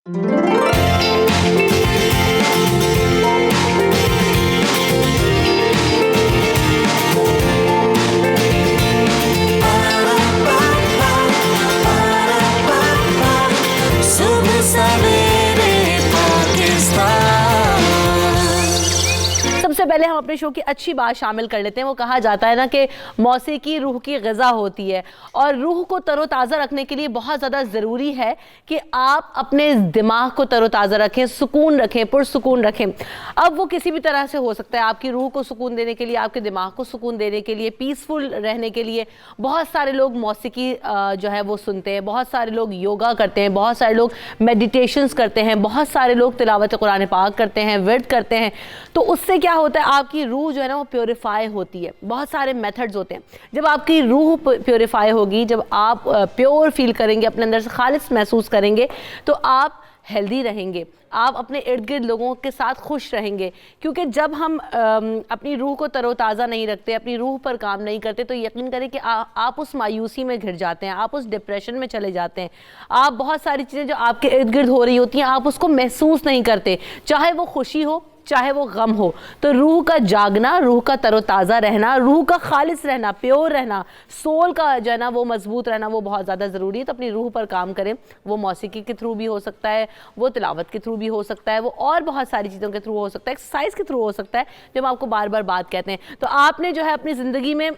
सबसे पहले हम अपने शो की अच्छी बात शामिल कर लेते हैं। वो कहा जाता है ना कि मौसीकी रूह की ग़िज़ा होती है, और रूह को तरोताज़ा रखने के लिए बहुत ज़्यादा ज़रूरी है कि आप अपने दिमाग को तरोताज़ा रखें, सुकून रखें, पुरसुकून रखें। अब वो किसी भी तरह से हो सकता है। आपकी रूह को सुकून देने के लिए, आपके दिमाग को सुकून देने के लिए, पीसफुल रहने के लिए बहुत सारे लोग मौसीकी जो है वो सुनते हैं, बहुत सारे लोग योगा करते हैं, बहुत सारे लोग मेडिटेशंस करते हैं, बहुत सारे लोग तिलावत कुरान पाक करते हैं, विर्द करते हैं। तो उससे क्या होता है, आपकी रूह जो है ना वो प्योरीफाई होती है। बहुत सारे मेथड्स होते हैं। जब आपकी रूह प्योरीफाई होगी, जब आप प्योर फील करेंगे, अपने अंदर से खालिस महसूस करेंगे, तो आप हेल्दी रहेंगे, आप अपने इर्द गिर्द लोगों के साथ खुश रहेंगे। क्योंकि जब हम अपनी रूह को तरोताज़ा नहीं रखते, अपनी रूह पर काम नहीं करते, तो यकीन करें कि आप उस मायूसी में घिर जाते हैं, आप उस डिप्रेशन में चले जाते हैं। आप बहुत सारी चीज़ें जो आपके इर्द गिर्द हो रही होती हैं, आप उसको महसूस नहीं करते, चाहे वो खुशी हो चाहे वो गम हो। तो रूह का जागना, रूह का तरोताज़ा रहना, रूह का खालिस रहना, प्योर रहना, सोल का जो है ना वो मजबूत रहना, वो बहुत ज़्यादा ज़रूरी है। तो अपनी रूह पर काम करें। वो मौसीकी के थ्रू भी हो सकता है, वो तिलावत के थ्रू भी हो सकता है, वो और बहुत सारी चीज़ों के थ्रू हो सकता है, एक्सरसाइज के थ्रू हो सकता है, जो हम आपको बार बार बात कहते हैं। तो आपने जो है अपनी ज़िंदगी में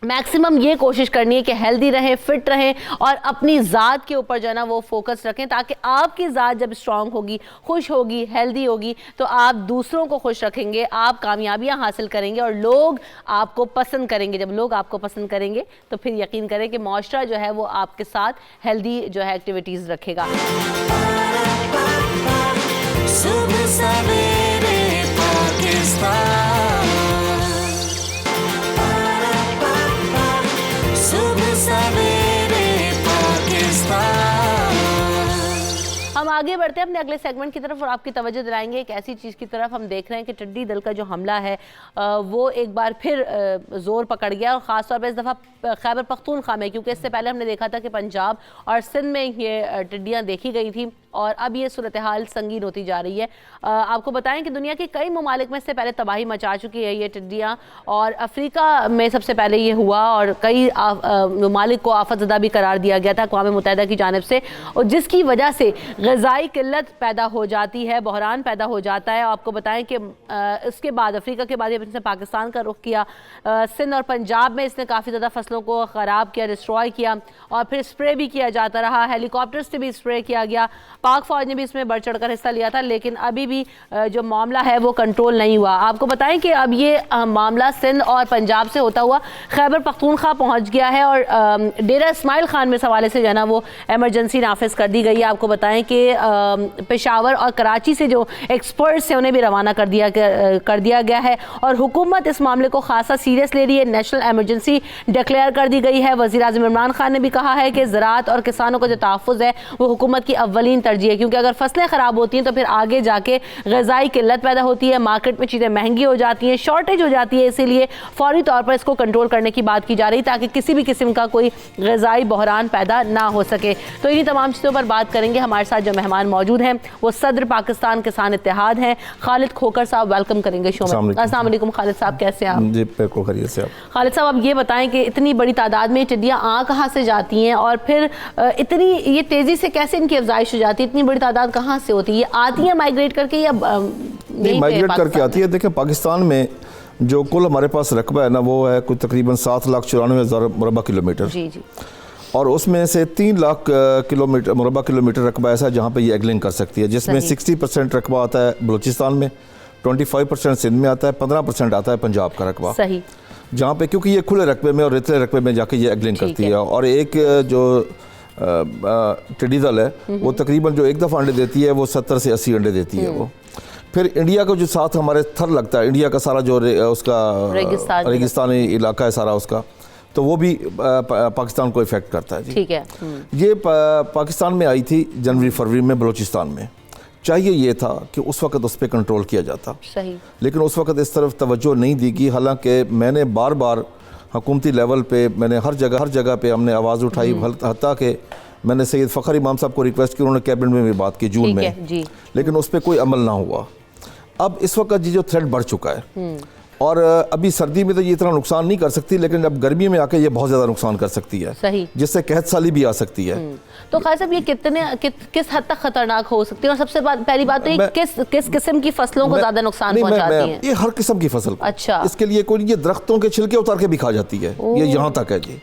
मैक्सिमम ये कोशिश करनी है कि हेल्दी रहें, फिट रहें, और अपनी ज़ात के ऊपर जो है ना वो फोकस रखें, ताकि आपकी ज़ात जब स्ट्रांग होगी, खुश होगी, हेल्दी होगी, तो आप दूसरों को खुश रखेंगे, आप कामयाबियां हासिल करेंगे, और लोग आपको पसंद करेंगे। जब लोग आपको पसंद करेंगे तो फिर यकीन करें कि माशरा जो है वो आपके साथ हेल्दी जो है एक्टिविटीज़ रखेगा। हम आगे बढ़ते हैं अपने अगले सेगमेंट की तरफ, और आपकी तवज्जो दिलाएंगे एक ऐसी चीज़ की तरफ। हम देख रहे हैं कि टिड्डी दल का जो हमला है वो एक बार फिर ज़ोर पकड़ गया, और ख़ासतौर पर इस दफ़ा खैबर पख्तूनख्वा में, क्योंकि इससे पहले हमने देखा था कि पंजाब और सिंध में ये टिड्डियाँ देखी गई थी, और अब ये सूरत हाल संगीन होती जा रही है। आपको बताएं कि दुनिया के कई ममालिक में इससे पहले तबाही मचा चुकी है ये टिड्डियाँ, और अफ्रीका में सबसे पहले ये हुआ, और कई ममालिक को आफतज़दा भी करार दिया गया था अक़वाम मुत्तहिदा की जानिब से, और जिसकी वजह से ग़िज़ाई किल्लत पैदा हो जाती है, बहरान पैदा हो जाता है। आपको बताएं कि इसके बाद अफ्रीका के बाद इसने पाकिस्तान का रुख किया, सिंध और पंजाब में इसने काफ़ी ज़्यादा फसलों को ख़राब किया, डिस्ट्रॉय किया, और फिर स्प्रे भी किया जाता रहा, हेलीकॉप्टर से भी स्प्रे किया गया। पाक फ़ौज ने भी इसमें बढ़ चढ़ कर हिस्सा लिया था, लेकिन अभी भी जो मामला है वो कंट्रोल नहीं हुआ। आपको बताएं कि अब ये मामला सिंध और पंजाब से होता हुआ खैबर पख्तूनख्वा पहुंच गया है, और डेरा इस्माइल खान में हवाले से जो है ना वो एमरजेंसी नाफिज कर दी गई है। आपको बताएं कि पेशावर और कराची से जो एक्सपर्ट्स हैं उन्हें भी रवाना कर दिया गया है, और हुकूमत इस मामले को खासा सीरियस ले रही है। नेशनल एमरजेंसी डिक्लेयर कर दी गई है। वज़ीर आज़म इमरान खान ने भी कहा है कि ज़राअत और किसानों का जो तहफ़्फ़ुज़ है वो हुकूमत की अव्वलीन तरजीह है, क्योंकि अगर फसलें ख़राब होती हैं तो फिर आगे जाके ग़िज़ाई किल्लत पैदा होती है, मार्केट में चीज़ें महंगी हो जाती हैं, शॉर्टेज हो जाती है। इसीलिए फ़ौरी तौर पर इसको कंट्रोल करने की बात की जा रही, ताकि किसी भी किस्म का कोई ग़िज़ाई बहरान पैदा ना हो सके। तो इन्हीं तमाम चीज़ों पर बात करेंगे। हमारे साथ जो मेहमान मौजूद हैं वो सदर पाकिस्तान किसान इत्तेहाद हैं, खालिद खोकर साहब। वेलकम करेंगे शो में। अस्सलाम वालेकुम खालिद साहब, कैसे हैं आप? जी बिल्कुल खैरियत से। खालिद साहब, अब ये बताएं कि इतनी बड़ी तादाद में टिड्डियाँ कहाँ से जाती हैं, और फिर इतनी ये तेज़ी से कैसे इनकी अफजाइश हो जाती है? इतनी बड़ी तादाद कहाँ से होती है? ये आती है माइग्रेट करके या नहीं माइग्रेट करके आती है? देखिए, पाकिस्तान में जो कुल हमारे पास रकबा है ना वो है कुछ तकरीबन 7,94,000 मुरबा किलोमीटर। जी जी। और उसमें से 3 लाख किलोमीटर मुरबा किलोमीटर रकबा ऐसा है जहाँ पे ये एगलिंग कर सकती है, जिसमें 60% रकबा आता है बलूचिस्तान में, 25% सिंध में आता है, 15% आता है पंजाब का रकबा। सही। जहाँ पे क्योंकि ये खुले रकबे में और रेतले रकबे में जाके ये एगलिंग करती है। और एक जो टिड्डी दल है वो तकरीबन जो एक दफ़ा अंडे देती है वो 70 से 80 अंडे देती है वो। फिर इंडिया का जो साथ हमारे थर लगता है, इंडिया का सारा जो उसका रेगिस्तानी इलाका है सारा उसका, तो वो भी पाकिस्तान को इफेक्ट करता है। ठीक है। ये पाकिस्तान में आई थी जनवरी फरवरी में बलूचिस्तान में। चाहिए ये था कि उस वक्त उस पर कंट्रोल किया जाता, सही, लेकिन उस वक्त इस तरफ तवज्जो नहीं दी गई। हालांकि मैंने बार बार हुकूमती लेवल पे मैंने हर जगह पे हमने आवाज़ उठाई, हत्ता कि मैंने सैयद फ़खर इमाम साहब को रिक्वेस्ट की, उन्होंने कैबिनेट में भी बात की जून में जी। लेकिन उस पर कोई अमल ना हुआ। अब इस वक्त ये जो थ्रेट बढ़ चुका है और अभी सर्दी में तो ये इतना नुकसान नहीं कर सकती, लेकिन अब गर्मी में आके ये बहुत ज़्यादा नुकसान कर सकती है, सही, जिससे कहत साली भी आ सकती है। तो खास साहब ये किस हद तक खतरनाक हो सकती है, और सबसे पहली बात तो ये किस किस्म की फसलों को ज्यादा नुकसान पहुंचाती है? ये हर किस्म की फसल को। अच्छा, इसके लिए कोई, ये दरख्तों के छिलके उतार के भी खा जाती है, ये यहाँ तक है जी।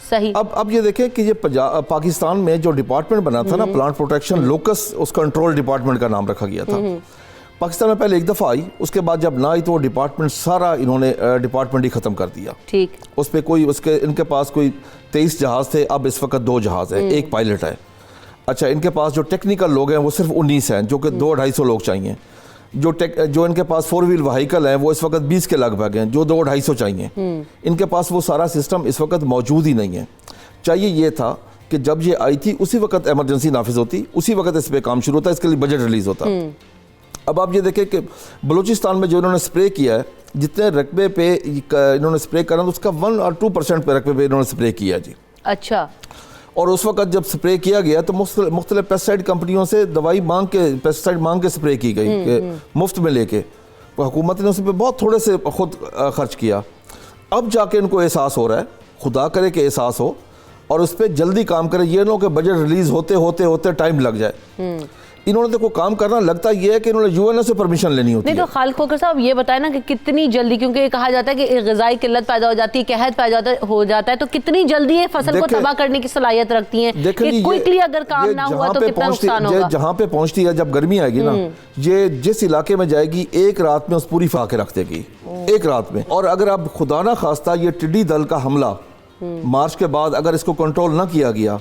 सही। अब ये देखें कि ये पाकिस्तान में जो डिपार्टमेंट बना था ना, प्लांट प्रोटेक्शन लोकस, उस कंट्रोल डिपार्टमेंट का नाम रखा गया था। पाकिस्तान में पहले एक दफ़ा आई, उसके बाद जब ना आई तो वो डिपार्टमेंट सारा इन्होंने डिपार्टमेंट ही ख़त्म कर दिया। ठीक। उस पर कोई इनके पास कोई 23 जहाज़ थे, अब इस वक्त 2 जहाज़ हैं, एक पायलट है। अच्छा, इनके पास जो टेक्निकल लोग हैं वो सिर्फ 19 हैं, जो कि 200-250 लोग चाहिए। जो इनके पास 4 व्हील व्हीकल हैं वो इस वक्त 20 के लगभग हैं, जो 200-250 चाहिए। इनके पास वो सारा सिस्टम इस वक्त मौजूद ही नहीं है। चाहिए ये था कि जब ये आई थी उसी वक्त एमरजेंसी नाफिज होती, उसी वक्त इस पर काम शुरू होता, इसके लिए बजट रिलीज होता। अब आप ये देखें कि बलूचिस्तान में जो इन्होंने स्प्रे किया है, जितने रकबे पे इन्होंने स्प्रे करा तो उसका 1 और 2% पे रकबे पे इन्होंने स्प्रे किया जी। अच्छा। और उस वक्त जब स्प्रे किया गया तो मुख्तलिफ पेस्टिसाइड कंपनियों से दवाई पेस्टिसाइड मांग के स्प्रे की गई मुफ्त में लेके, तो हुकूमत ने उस पर बहुत थोड़े से खुद खर्च किया। अब जाके इनको एहसास हो रहा है, खुदा करे कि एहसास हो और उस पर जल्दी काम करें, ये ना कि बजट रिलीज होते टाइम लग जाए। इन्होंने तो कोई काम करना, लगता ये है कि इन्होंने यूएनओ से परमिशन लेनी होती है। नहीं तो खालिद खोखर साहब ये बताएं ना कि कितनी जल्दी, क्योंकि ये कहा जाता है कि ग़िज़ाई किल्लत पैदा हो जाती है, कहत पैदा हो जाता है, तो कितनी जल्दी ये फसल को तबाह करने की सलाहियत रखती हैं कि क्विकली अगर काम ना हुआ तो कितना नुकसान होगा। जहाँ पे पहुँचती है जब गर्मी आएगी ना, ये जिस इलाके में जाएगी एक रात में उस पूरी फाके रख देगी, एक रात में। और अगर अब खुदा ना खास्ता ये टिड्डी दल का हमला मार्च के बाद अगर इसको कंट्रोल ना किया गया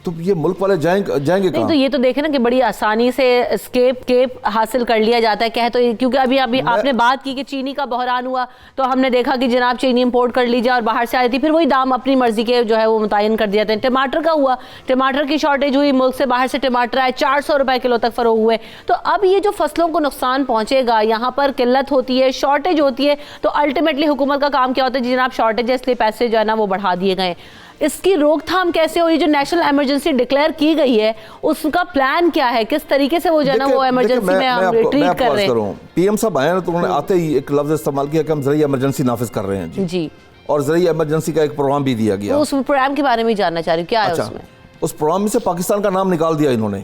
तो ये मुल्क वाले जाएंगे कहाँ? तो ये तो देखे ना कि बड़ी आसानी से स्केप हासिल कर लिया जाता है, कहे तो, क्योंकि अभी आपने बात की कि चीनी का बहरान हुआ तो हमने देखा कि जनाब चीनी इंपोर्ट कर लीजिए और बाहर से आ रही थी, फिर वही दाम अपनी मर्जी के जो है वो मुतयन कर दिया था। टमाटर का हुआ, टमाटर की शॉर्टेज हुई, मुल्क से बाहर से टमाटर आए, 400 रुपए किलो तक फरोग हुए। तो अब ये जो फसलों को नुकसान पहुंचेगा, यहाँ पर किल्लत होती है, शॉर्टेज होती है, तो अल्टीमेटली हुकूमत का काम क्या होता है, जनाब शॉर्टेज है इसलिए पैसे जो है ना वो बढ़ा दिए गए। इसकी रोकथाम कैसे हो? ये जो नेशनल इमरजेंसी डिक्लेयर की गई है उसका प्लान क्या है, किस तरीके से वो जो है ना वो इमरजेंसी में हम ट्रीट कर रहे हैं? पीएम साहब आए ना तो उन्होंने आते ही एक लफ्ज इस्तेमाल किया कि हम ज़रिया इमरजेंसी नाफिज कर रहे हैं जी। और ज़रिया इमरजेंसी का एक प्रोग्राम भी दिया गया। उस प्रोग्राम के बारे में जानना चाह रही हूँ, क्या है उसमें? उस प्रोग्राम में से पाकिस्तान का नाम निकाल दिया इन्होंने।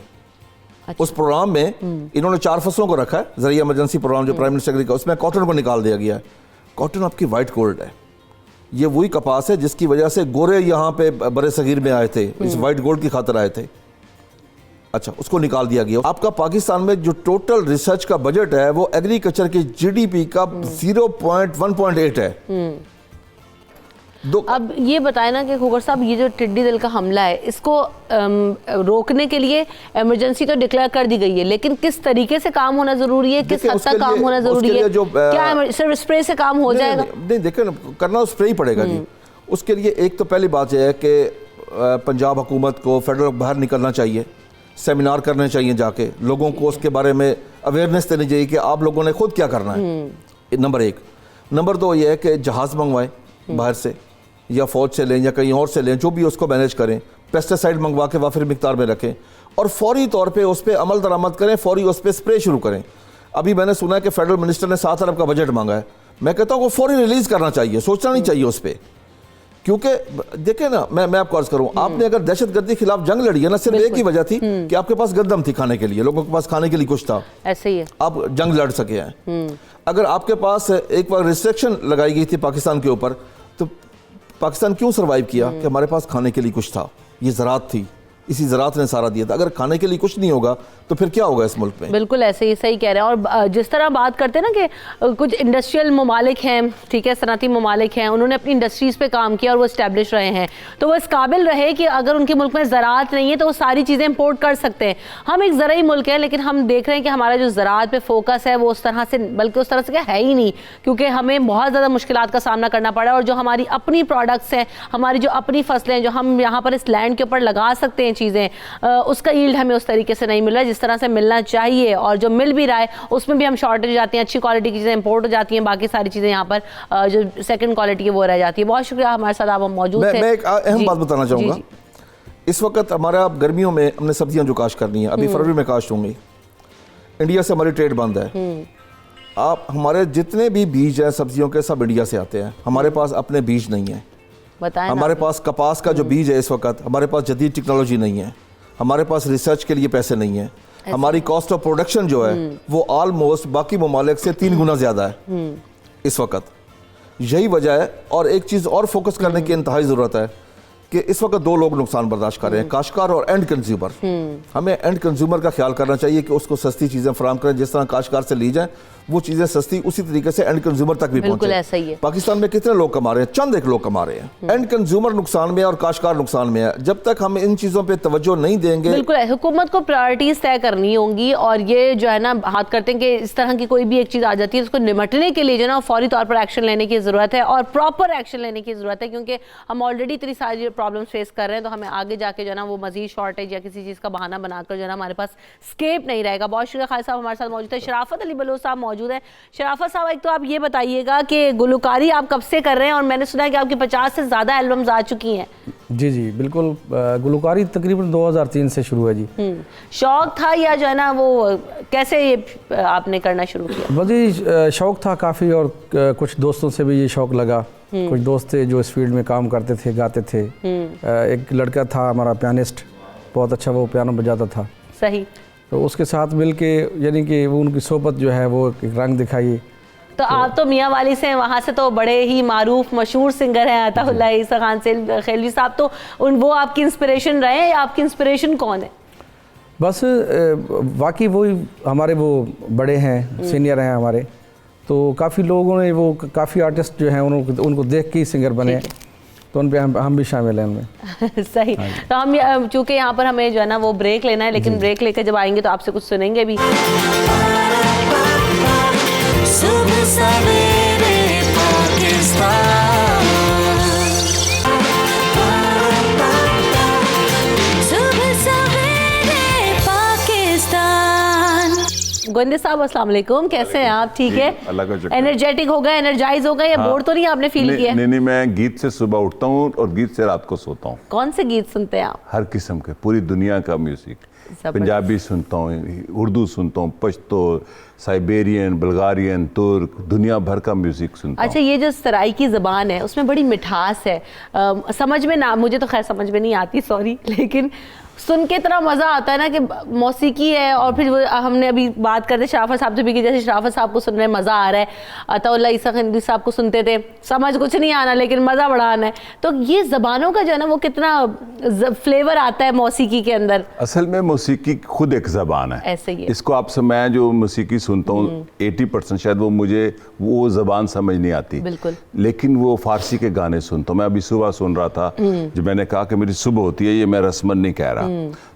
उस प्रोग्राम में इन्होंने 4 फसलों को रखा है, ज़रिया इमरजेंसी प्रोग्राम जो प्राइम मिनिस्टर का, उसमें कॉटन को निकाल दिया गया है। कॉटन आपकी वाइट गोल्ड है, ये वही कपास है जिसकी वजह से गोरे यहाँ पे बड़े सगीर में आए थे, इस वाइट गोल्ड की खातिर आए थे। अच्छा, उसको निकाल दिया गया। आपका पाकिस्तान में जो टोटल रिसर्च का बजट है वो एग्रीकल्चर की जीडीपी का 0.1.8 है। अब ये बताए ना कि खोखर साहब, ये जो टिड्डी दल का हमला है इसको रोकने के लिए इमरजेंसी तो डिक्लेयर कर दी गई है, लेकिन किस तरीके से काम होना जरूरी है, किस हद तक काम होना जरूरी है? क्या सिर्फ स्प्रे से काम हो जाएगा? नहीं, देखिए करना तो स्प्रे ही पड़ेगा जी। उसके लिए एक तो पहली बात यह है कि पंजाब हुकूमत को फेडरल बाहर निकलना चाहिए, सेमिनार करने चाहिए, जाके लोगों को उसके बारे में अवेयरनेस देनी चाहिए कि आप लोगों ने खुद क्या करना है, नंबर 1। नंबर 2 ये है कि जहाज़ मंगवाएं बाहर से, या फौज से लें या कहीं और से लें, जो भी उसको मैनेज करें, पेस्टिसाइड मंगवा के वाफिर मिकदार में रखें और फौरी तौर पे उस पर अमल दरामद करें, फौरी उस पर स्प्रे शुरू करें। अभी मैंने सुना है कि फेडरल मिनिस्टर ने 7 अरब का बजट मांगा है। मैं कहता हूँ वो फौरी रिलीज़ करना चाहिए, सोचना नहीं चाहिए उस पर। क्योंकि देखें ना, मैं आपको अर्ज करूँ, आपने अगर दहशतगर्दी के खिलाफ जंग लड़ी है ना, सिर्फ एक ही वजह थी कि आपके पास गंदम थी खाने के लिए, लोगों के पास खाने के लिए कुछ था, ऐसे ही है आप जंग लड़ सके हैं। अगर आपके पास एक बार रिस्ट्रिक्शन लगाई गई थी पाकिस्तान के ऊपर, तो पाकिस्तान क्यों सर्वाइव किया? कि हमारे पास खाने के लिए कुछ था, ये ज़राअत थी, इसी ज़राअत ने सारा दिया था। अगर खाने के लिए कुछ नहीं होगा तो फिर क्या होगा इस मुल्क में? बिल्कुल ऐसे ही, सही कह रहे हैं। और जिस तरह बात करते हैं ना कि कुछ इंडस्ट्रियल ममालिक हैं, ठीक है, सनती ममालिक हैं, उन्होंने अपनी इंडस्ट्रीज़ पे काम किया और वो इस्टेब्लिश रहे हैं, तो वो इस काबिल रहे कि अगर उनके मुल्क में ज़राअत नहीं है तो वो सारी चीज़ें इम्पोर्ट कर सकते हैं। हम एक ज़राई मुल्क है, लेकिन हम देख रहे हैं कि हमारा जो ज़राअत पे फोकस है वो उस तरह से, बल्कि उस तरह से क्या है ही नहीं, क्योंकि हमें बहुत ज़्यादा मुश्किलात का सामना करना पड़ा है। और जो हमारी अपनी प्रोडक्ट्स हैं, हमारी जो अपनी फसलें, जो हम यहाँ पर इस लैंड के ऊपर लगा सकते हैं चीज़ें, उसका यील्ड हमें उस तरीके से नहीं मिल रहा है जिस तरह से मिलना चाहिए। और जो मिल भी रहा है उसमें भी हम शॉर्टेज हो जाती हैं, अच्छी क्वालिटी की चीज़ें इंपोर्ट हो जाती हैं, बाकी सारी चीज़ें यहाँ पर जो सेकंड क्वालिटी की वो रह जाती है। बहुत शुक्रिया हमारे साथ आप मौजूद थे। मैं एक अहम बात बताना चाहूँगा इस वक्त हमारा गर्मियों में हमने सब्जियां जो काश्त करनी है, अभी फरवरी में काश्त होंगी, इंडिया से हमारी ट्रेड बंद है। आप हमारे जितने भी बीज हैं सब्जियों के सब इंडिया से आते हैं, हमारे पास अपने बीज नहीं है। बताएं हमारे पास कपास का जो बीज है इस वक्त, हमारे पास जदीद टेक्नोलॉजी नहीं है, हमारे पास रिसर्च के लिए पैसे नहीं है, हमारी कॉस्ट ऑफ प्रोडक्शन जो है वो ऑलमोस्ट बाकी ममालिक से 3 गुना ज़्यादा है इस वक्त। यही वजह है। और एक चीज़ और फोकस करने की इंतहाई ज़रूरत है कि इस वक्त 2 लोग नुकसान बर्दाश्त कर रहे हैं, काश्तकार और एंड कंज्यूमर। हमें एंड कंज्यूमर का ख्याल करना चाहिए कि उसको सस्ती चीज़ें फराहम करें, जिस तरह काश्तकार से ली जाए वो चीज़ें सस्ती उसी तरीके से एंड कंज्यूमर तक भी बिल्कुल पहुंचे। ऐसा ही है। पाकिस्तान में कितने लोग कमा रहे हैं? चंद एक लोग कमा रहे हैं। एंड कंज्यूमर नुकसान में है और काश्तकार नुकसान में है। जब तक हम इन चीज़ों पे तवज्जो नहीं देंगे, बिल्कुल हुकूमत को प्रायोरिटीज तय करनी होंगी। और ये जो है ना हाथ करते हैं कि इस तरह की कोई भी एक चीज़ आ जाती है उसको निमटने के लिए जो ना फौरी तौर पर एक्शन लेने की ज़रूरत है और प्रॉपर एक्शन लेने की ज़रूरत है, क्योंकि हम ऑलरेडी इतनी सारी प्रॉब्लम्स फेस कर रहे हैं। तो हमें आगे जाके जो है ना वो मजीद शॉर्टेज या किसी चीज़ का बहाना बनाकर जो है ना हमारे पास स्केप नहीं रहेगा। बहुत शुक्रिया खालिद साहब हमारे साथ मौजूद है। शराफत अली बलोच साहब मौजूद हैं। शराफत साहब, एक तो आप ये बताइएगा कि गुलकारी आप कब से कर रहे हैं, और मैंने सुना है कि आपकी 50 से ज़्यादा एल्बम्स आ चुकी हैं। जी बिल्कुल, गुलकारी तकरीबन 2003 से शुरू है जी। शौक था या जो है ना वो कैसे ये आपने करना शुरू किया? बस जी शौक़ था काफ़ी, और कुछ दोस्तों से भी ये शौक़ लगा। कुछ दोस्त थे जो इस फील्ड में काम करते थे, गाते थे। एक लड़का था हमारा पियानिस्ट, बहुत अच्छा वो पियानो बजाता था। सही। तो उसके साथ मिल के यानी कि वो उनकी सोबत जो है वो एक रंग दिखाई। तो आप तो मियाँ वाली से हैं, वहाँ से तो बड़े ही मारूफ मशहूर सिंगर हैं अताउल्लाह ईसा खान खेलवी साहब। तो वो आपकी इंस्पिरेशन रहे हैं या आपकी इंस्पिरेशन कौन है? बस वाकई वही हमारे वो बड़े हैं, सीनियर हैं हमारे। तो काफ़ी लोगों ने वो काफ़ी आर्टिस्ट जो हैं उनको देख के ही सिंगर बने, तो उन पे हम भी शामिल हैं उनमें। सही। तो हम चूँकि यहाँ पर हमें जो है ना वो ब्रेक लेना है, लेकिन ब्रेक लेकर जब आएंगे तो आपसे कुछ सुनेंगे भी। सुबह सवेरे पाकिस्तान, सुबह सवेरे पाकिस्तान। गोविंद साहब अस्सलाम वालेकुम, कैसे हैं आप? ठीक है, अल्लाह का शुक्र। एनर्जेटिक हो गए, एनर्जाइज हो गए, या बोर तो नहीं आपने फील किया? नहीं, मैं गीत से सुबह उठता हूँ और गीत से रात को सोता हूँ। कौन से गीत सुनते हैं आप? हर किस्म के, पूरी दुनिया का म्यूजिक। पंजाबी सुनता हूँ, उर्दू सुनता हूँ, पश्तो, साइबेरियन, बल्गारियन, तुर्क, दुनिया भर का म्यूजिक सुनता हूँ। अच्छा, ये जो सराइकी ज़बान है उसमें बड़ी मिठास है। समझ में ना, मुझे तो खैर समझ में नहीं आती, सॉरी, लेकिन सुन के इतना मज़ा आता है ना कि मौसीकी है। और फिर वो हमने अभी बात करते शराफत साहब से भी कि जैसे शराफत साहब को सुनने में मज़ा आ रहा है, अताउल्लाह ईसा खान साहब को सुनते थे, समझ कुछ नहीं आना लेकिन मज़ा बड़ा आना है। तो ये ज़बानों का जो है ना वो कितना फ्लेवर आता है मौसीकी के अंदर। असल में मौसीकी खुद एक ज़बान है। ऐसे ही है। इसको आपसे मैं जो मौसीकी सुनता हूँ 80% शायद मुझे वो ज़बान समझ नहीं आती। बिल्कुल। लेकिन वो फारसी के गाने सुनता हूँ। मैं अभी सुबह सुन रहा था, जो मैंने कहा कि मेरी सुबह होती है, ये मैं रस्मन नहीं कह रहा।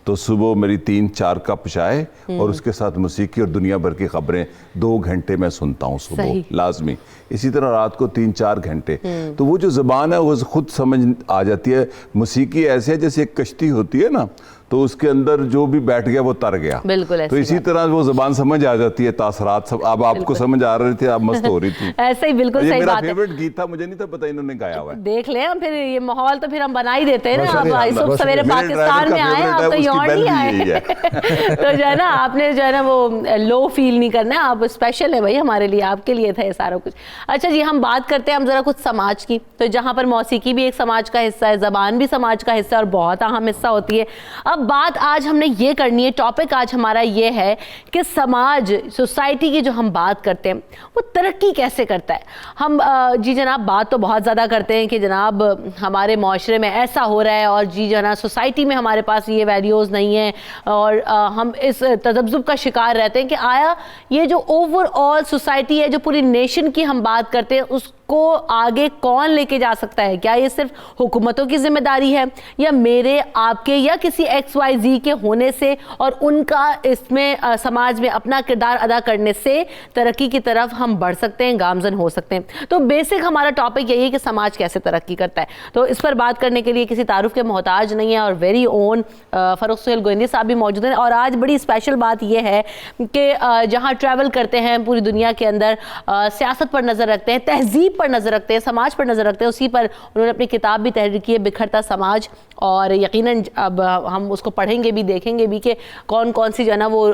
तो सुबह मेरी 3-4 कप चाय और उसके साथ मौसीकी और दुनिया भर की खबरें 2 घंटे मैं सुनता हूँ सुबह लाजमी। इसी तरह रात को 3-4 घंटे। तो वो जो ज़बान है वो खुद समझ आ जाती है। मौसीकी ऐसे है जैसे एक कश्ती होती है ना, तो उसके अंदर जो भी बैठ गया वो तर गया। बिल्कुल। तो इसी तरह वो ज़बान समझ आ जाती है, तासरात सब। अब आपको समझ आ रही थी, आप मस्त हो रही थी। ऐसे ही, बिल्कुल सही मेरा बात है। फेवरेट गीत था, मुझे नहीं था पता इन्होंने गाया हुआ है। देख ले, हम फिर ये माहौल तो फिर हम बना ही देते हैं ना। आप बस सवेरे पाकिस्तान में आए, आप कहीं और नहीं आए। तो जो है ना आपने जो है ना वो लो फील नहीं करना है, आप स्पेशल है भाई हमारे लिए, आपके लिए था ये सारा कुछ। अच्छा जी, हम बात करते हैं हम जरा कुछ समाज की। तो जहाँ पर मौसीकी भी एक समाज का हिस्सा है, ज़बान भी समाज का हिस्सा और बहुत अहम हिस्सा होती है। अब बात आज हमने ये करनी है, टॉपिक आज हमारा ये है कि समाज, सोसाइटी की जो हम बात करते हैं वो तरक्की कैसे करता है। हम जी जनाब बात तो बहुत ज़्यादा करते हैं कि जनाब हमारे माशरे में ऐसा हो रहा है, और जी जनाब सोसाइटी में हमारे पास ये वैल्यूज़ नहीं है, और हम इस तज़ब्ज़ुब का शिकार रहते हैं कि आया ये जो ओवरऑल सोसाइटी है, जो पूरी नेशन की हम बात करते हैं, उसको आगे कौन लेके जा सकता है? क्या ये सिर्फ हुकूमतों की जिम्मेदारी है, या मेरे, आपके, या किसी एक XYZ के होने से और उनका इसमें समाज में अपना किरदार अदा करने से तरक्की की तरफ हम बढ़ सकते हैं, गामजन हो सकते हैं। तो बेसिक हमारा टॉपिक यही है कि समाज कैसे तरक्की करता है। तो इस पर बात करने के लिए किसी तारुफ के मोहताज नहीं है और वेरी ओन फ़ारूक सुहेल गोविंदी साहब भी मौजूद हैं। और आज बड़ी स्पेशल बात यह है कि जहाँ ट्रैवल करते हैं पूरी दुनिया के अंदर, सियासत पर नज़र रखते हैं, तहजीब पर नज़र रखते हैं, समाज पर नज़र रखते हैं, उसी पर उन्होंने अपनी किताब भी तहरीर की है, बिखरता समाज। और यकीनन अब हम उसको पढ़ेंगे भी, देखेंगे भी कि कौन कौन सी जो है ना वो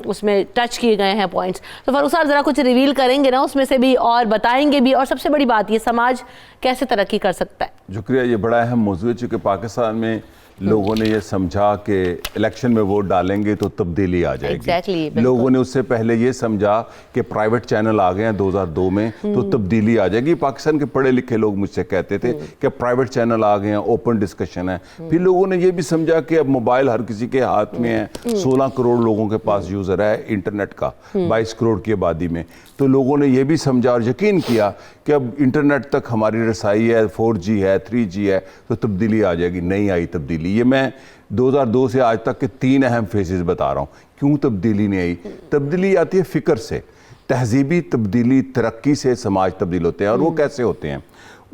उसमें टच किए गए हैं पॉइंट्स। तो फ़ारूक साहब ज़रा कुछ रिवील करेंगे ना उसमें से भी और बताएंगे भी, और सबसे बड़ी बात ये समाज कैसे तरक्की कर सकता है। शुक्रिया, ये बड़ा अहम मौजूद है चूँकि पाकिस्तान में लोगों ने ये समझा कि इलेक्शन में वोट डालेंगे तो तब्दीली आ जाएगी। Exactly, लोगों ने उससे पहले ये समझा कि प्राइवेट चैनल आ गए हैं 2002 में तो तब्दीली आ जाएगी। पाकिस्तान के पढ़े लिखे लोग मुझसे कहते थे कि प्राइवेट चैनल आ गए हैं, ओपन डिस्कशन है। फिर लोगों ने ये भी समझा कि अब मोबाइल हर किसी के हाथ में है, 16 करोड़ लोगों के पास यूज़र है इंटरनेट का 22 करोड़ की आबादी में। तो लोगों ने ये भी समझा और यकीन किया कि अब इंटरनेट तक हमारी रसाई है, 4G है, 3G है, तो तब्दीली आ जाएगी। नहीं आई तब्दीली। ये मैं 2002 से आज तक के 3 अहम फेजेस बता रहा हूँ क्यों तब्दीली नहीं आई। तब्दीली आती है फ़िक्र से, तहजीबी तब्दीली, तरक्की से समाज तब्दील होते हैं। और वो कैसे होते हैं?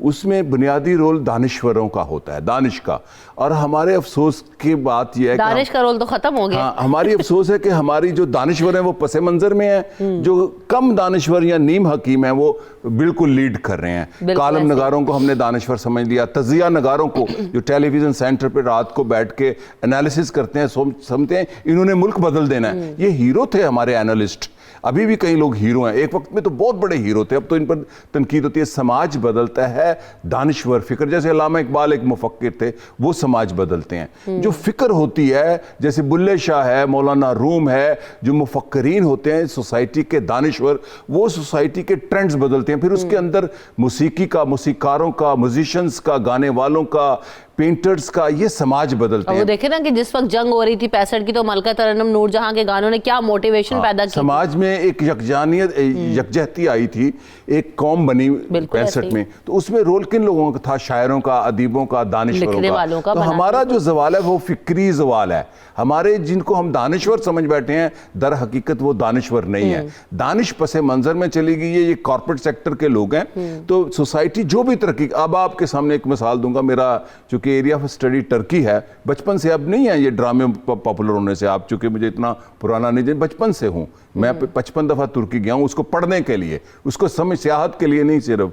उसमें बुनियादी रोल दानिश्वरों का होता है, दानिश का। और हमारे अफसोस की बात यह है कि दानिश का रोल तो खत्म हो गया। हाँ, हमारी अफसोस है कि हमारी जो दानिश्वर हैं वो पस मंज़र में हैं, जो कम दानिश्वर या नीम हकीम हैं वो बिल्कुल लीड कर रहे हैं। कालम नगारों को हमने दानिश्वर समझ लिया, तजिया नगारों को जो टेलीविज़न सेंटर पर रात को बैठ के एनालिसिस करते हैं, समझते हैं इन्होंने मुल्क बदल देना है। ये हीरो थे हमारे एनालिस्ट, अभी भी कई लोग हीरो हैं, एक वक्त में तो बहुत बड़े हीरो थे, अब तो इन पर तनकीद होती है। समाज बदलता है दानिश्वर फ़िक्र, जैसे अल्लामा इकबाल एक मुफक्किर थे, वो समाज बदलते हैं। जो फ़िक्र होती है, जैसे बुल्ले शाह है, मौलाना रूम है, जो मुफक्किरीन होते हैं सोसाइटी के दानिश्वर, वो सोसाइटी के ट्रेंड्स बदलते हैं। फिर उसके अंदर मौसीकी का, मौसीकारों का, म्यूजिशियंस का, गाने वालों का, पेंटर्स का, ये समाज बदलते हैं। वो देखे ना कि जिस वक्त जंग हो रही थी 65 की, तो मलका तरन्नुम नूरजहां के गानों ने क्या मोटिवेशन पैदा की। समाज में एक यकजानियत, यकजहती आई थी, एक कौम बनी 65 में। तो उसमें रोल किन लोगों का था? शायरों का, अदीबों का, दानिश्वरों का। तो हमारा जो जवाल है वो फिक्री जवाल है। हमारे जिनको हम दानिश्वर समझ बैठे हैं, दर हकीकत वो दानिश्वर नहीं है। दानिश पसे मंजर में चली गई है, ये कॉर्पोरेट सेक्टर के लोग हैं। तो सोसाइटी जो भी तरक्की, अब आपके सामने एक मिसाल दूंगा। मेरा चूंकि एरिया ऑफ स्टडी टर्की है, बचपन से, अब नहीं है ये ड्रामे पॉपुलर होने से, आप चूंकि मुझे इतना पुराना नहीं, बचपन से हूँ मैं, 55 दफ़ा तुर्की गया हूँ, उसको पढ़ने के लिए, उसको समझ, सियाहत के लिए नहीं सिर्फ।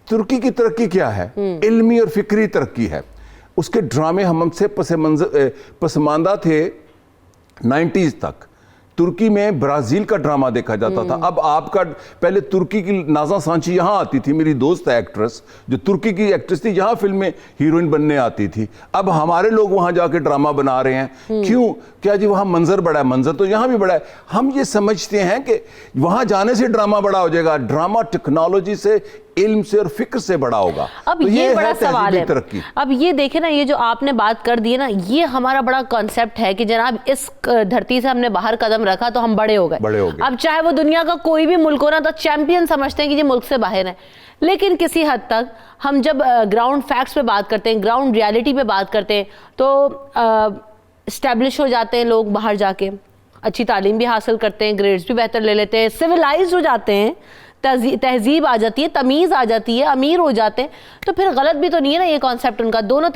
तुर्की की तरक्की क्या है? इल्मी और फिक्री तरक्की है। उसके ड्रामे हमसे पसमानदा थे 90s तक। तुर्की में ब्राज़ील का ड्रामा देखा जाता था। अब आपका, पहले तुर्की की नाज़ा सांची यहाँ आती थी, मेरी दोस्त है एक्ट्रेस, जो तुर्की की एक्ट्रेस थी, यहाँ फिल्म में हीरोइन बनने आती थी। अब हमारे लोग वहाँ जाके ड्रामा बना रहे हैं। क्यों? क्या जी वहाँ मंजर बड़ा है? मंजर तो यहाँ भी बड़ा है। हम ये समझते हैं कि वहाँ जाने से ड्रामा बड़ा हो जाएगा। ड्रामा टेक्नोलॉजी से, इल्म से और फिक्र से बड़ा होगा। अब तो ये बड़ा सवाल है। तरक्की। अब ये देखे ना, ये जो आपने बात कर दी है ना, ये हमारा बड़ा कॉन्सेप्ट है कि जनाब इस धरती से हमने बाहर कदम रखा तो हम बड़े हो गए। अब चाहे वो दुनिया का कोई भी मुल्क हो ना, तो चैंपियन समझते हैं कि ये मुल्क से बाहर है। लेकिन किसी हद तक हम जब ग्राउंड फैक्ट्स पे बात करते हैं, ग्राउंड रियलिटी पे बात करते हैं, तो इस्टेब्लिश हो जाते हैं लोग, बाहर जाके अच्छी तालीम भी हासिल करते हैं, ग्रेड्स भी बेहतर ले लेते हैं, सिविलाइज हो जाते हैं, तहजीब आ जाती है, तमीज़ आ जाती है, अमीर हो जाते हैं। तो फिर गलत भी तो नहीं है ना ये कॉन्सेप्ट उनका? दोनों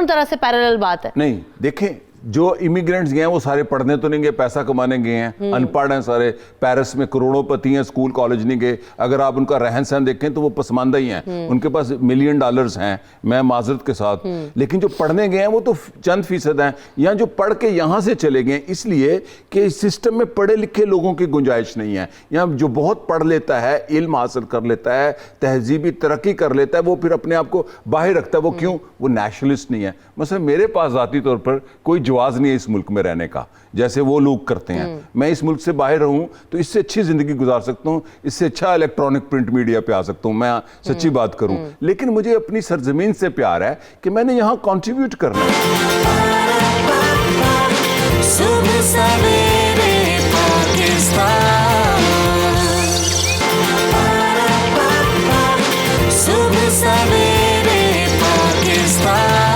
तरह से पैरेलल बात है। नहीं, देखें, जो इमिग्रेंट्स गए हैं वो सारे पढ़ने तो नहीं गए, पैसा कमाने गए हैं, अनपढ़ हैं सारे, पेरिस में करोड़ोंपति हैं, स्कूल कॉलेज नहीं गए। अगर आप उनका रहन सहन देखें तो वो पसमानदा ही हैं, उनके पास $1 मिलियन हैं, मैं माजरत के साथ। लेकिन जो पढ़ने गए हैं वो तो चंद फीसद हैं, या जो पढ़ के यहाँ से चले गए इसलिए कि इस सिस्टम में पढ़े लिखे लोगों की गुंजाइश नहीं है। या जो बहुत पढ़ लेता है, इल्म हासिल कर लेता है, तहजीबी तरक्की कर लेता है, वो फिर अपने आप को बाहर रखता है। वो क्यों? वो नेशनलिस्ट नहीं है। मतलब मेरे पास ज़ाती तौर पर कोई जवाज़ नहीं है इस मुल्क में रहने का, जैसे वो लोग करते हैं। मैं इस मुल्क से बाहर रहूं तो इससे अच्छी ज़िंदगी गुजार सकता हूं, इससे अच्छा इलेक्ट्रॉनिक प्रिंट मीडिया पे आ सकता हूं, मैं सच्ची बात करूं। लेकिन मुझे अपनी सरजमीन से प्यार है कि मैंने यहाँ कंट्रीब्यूट करना है। सुबह सवेरे पाकिस्तान, सुबह सवेरे पाकिस्तान।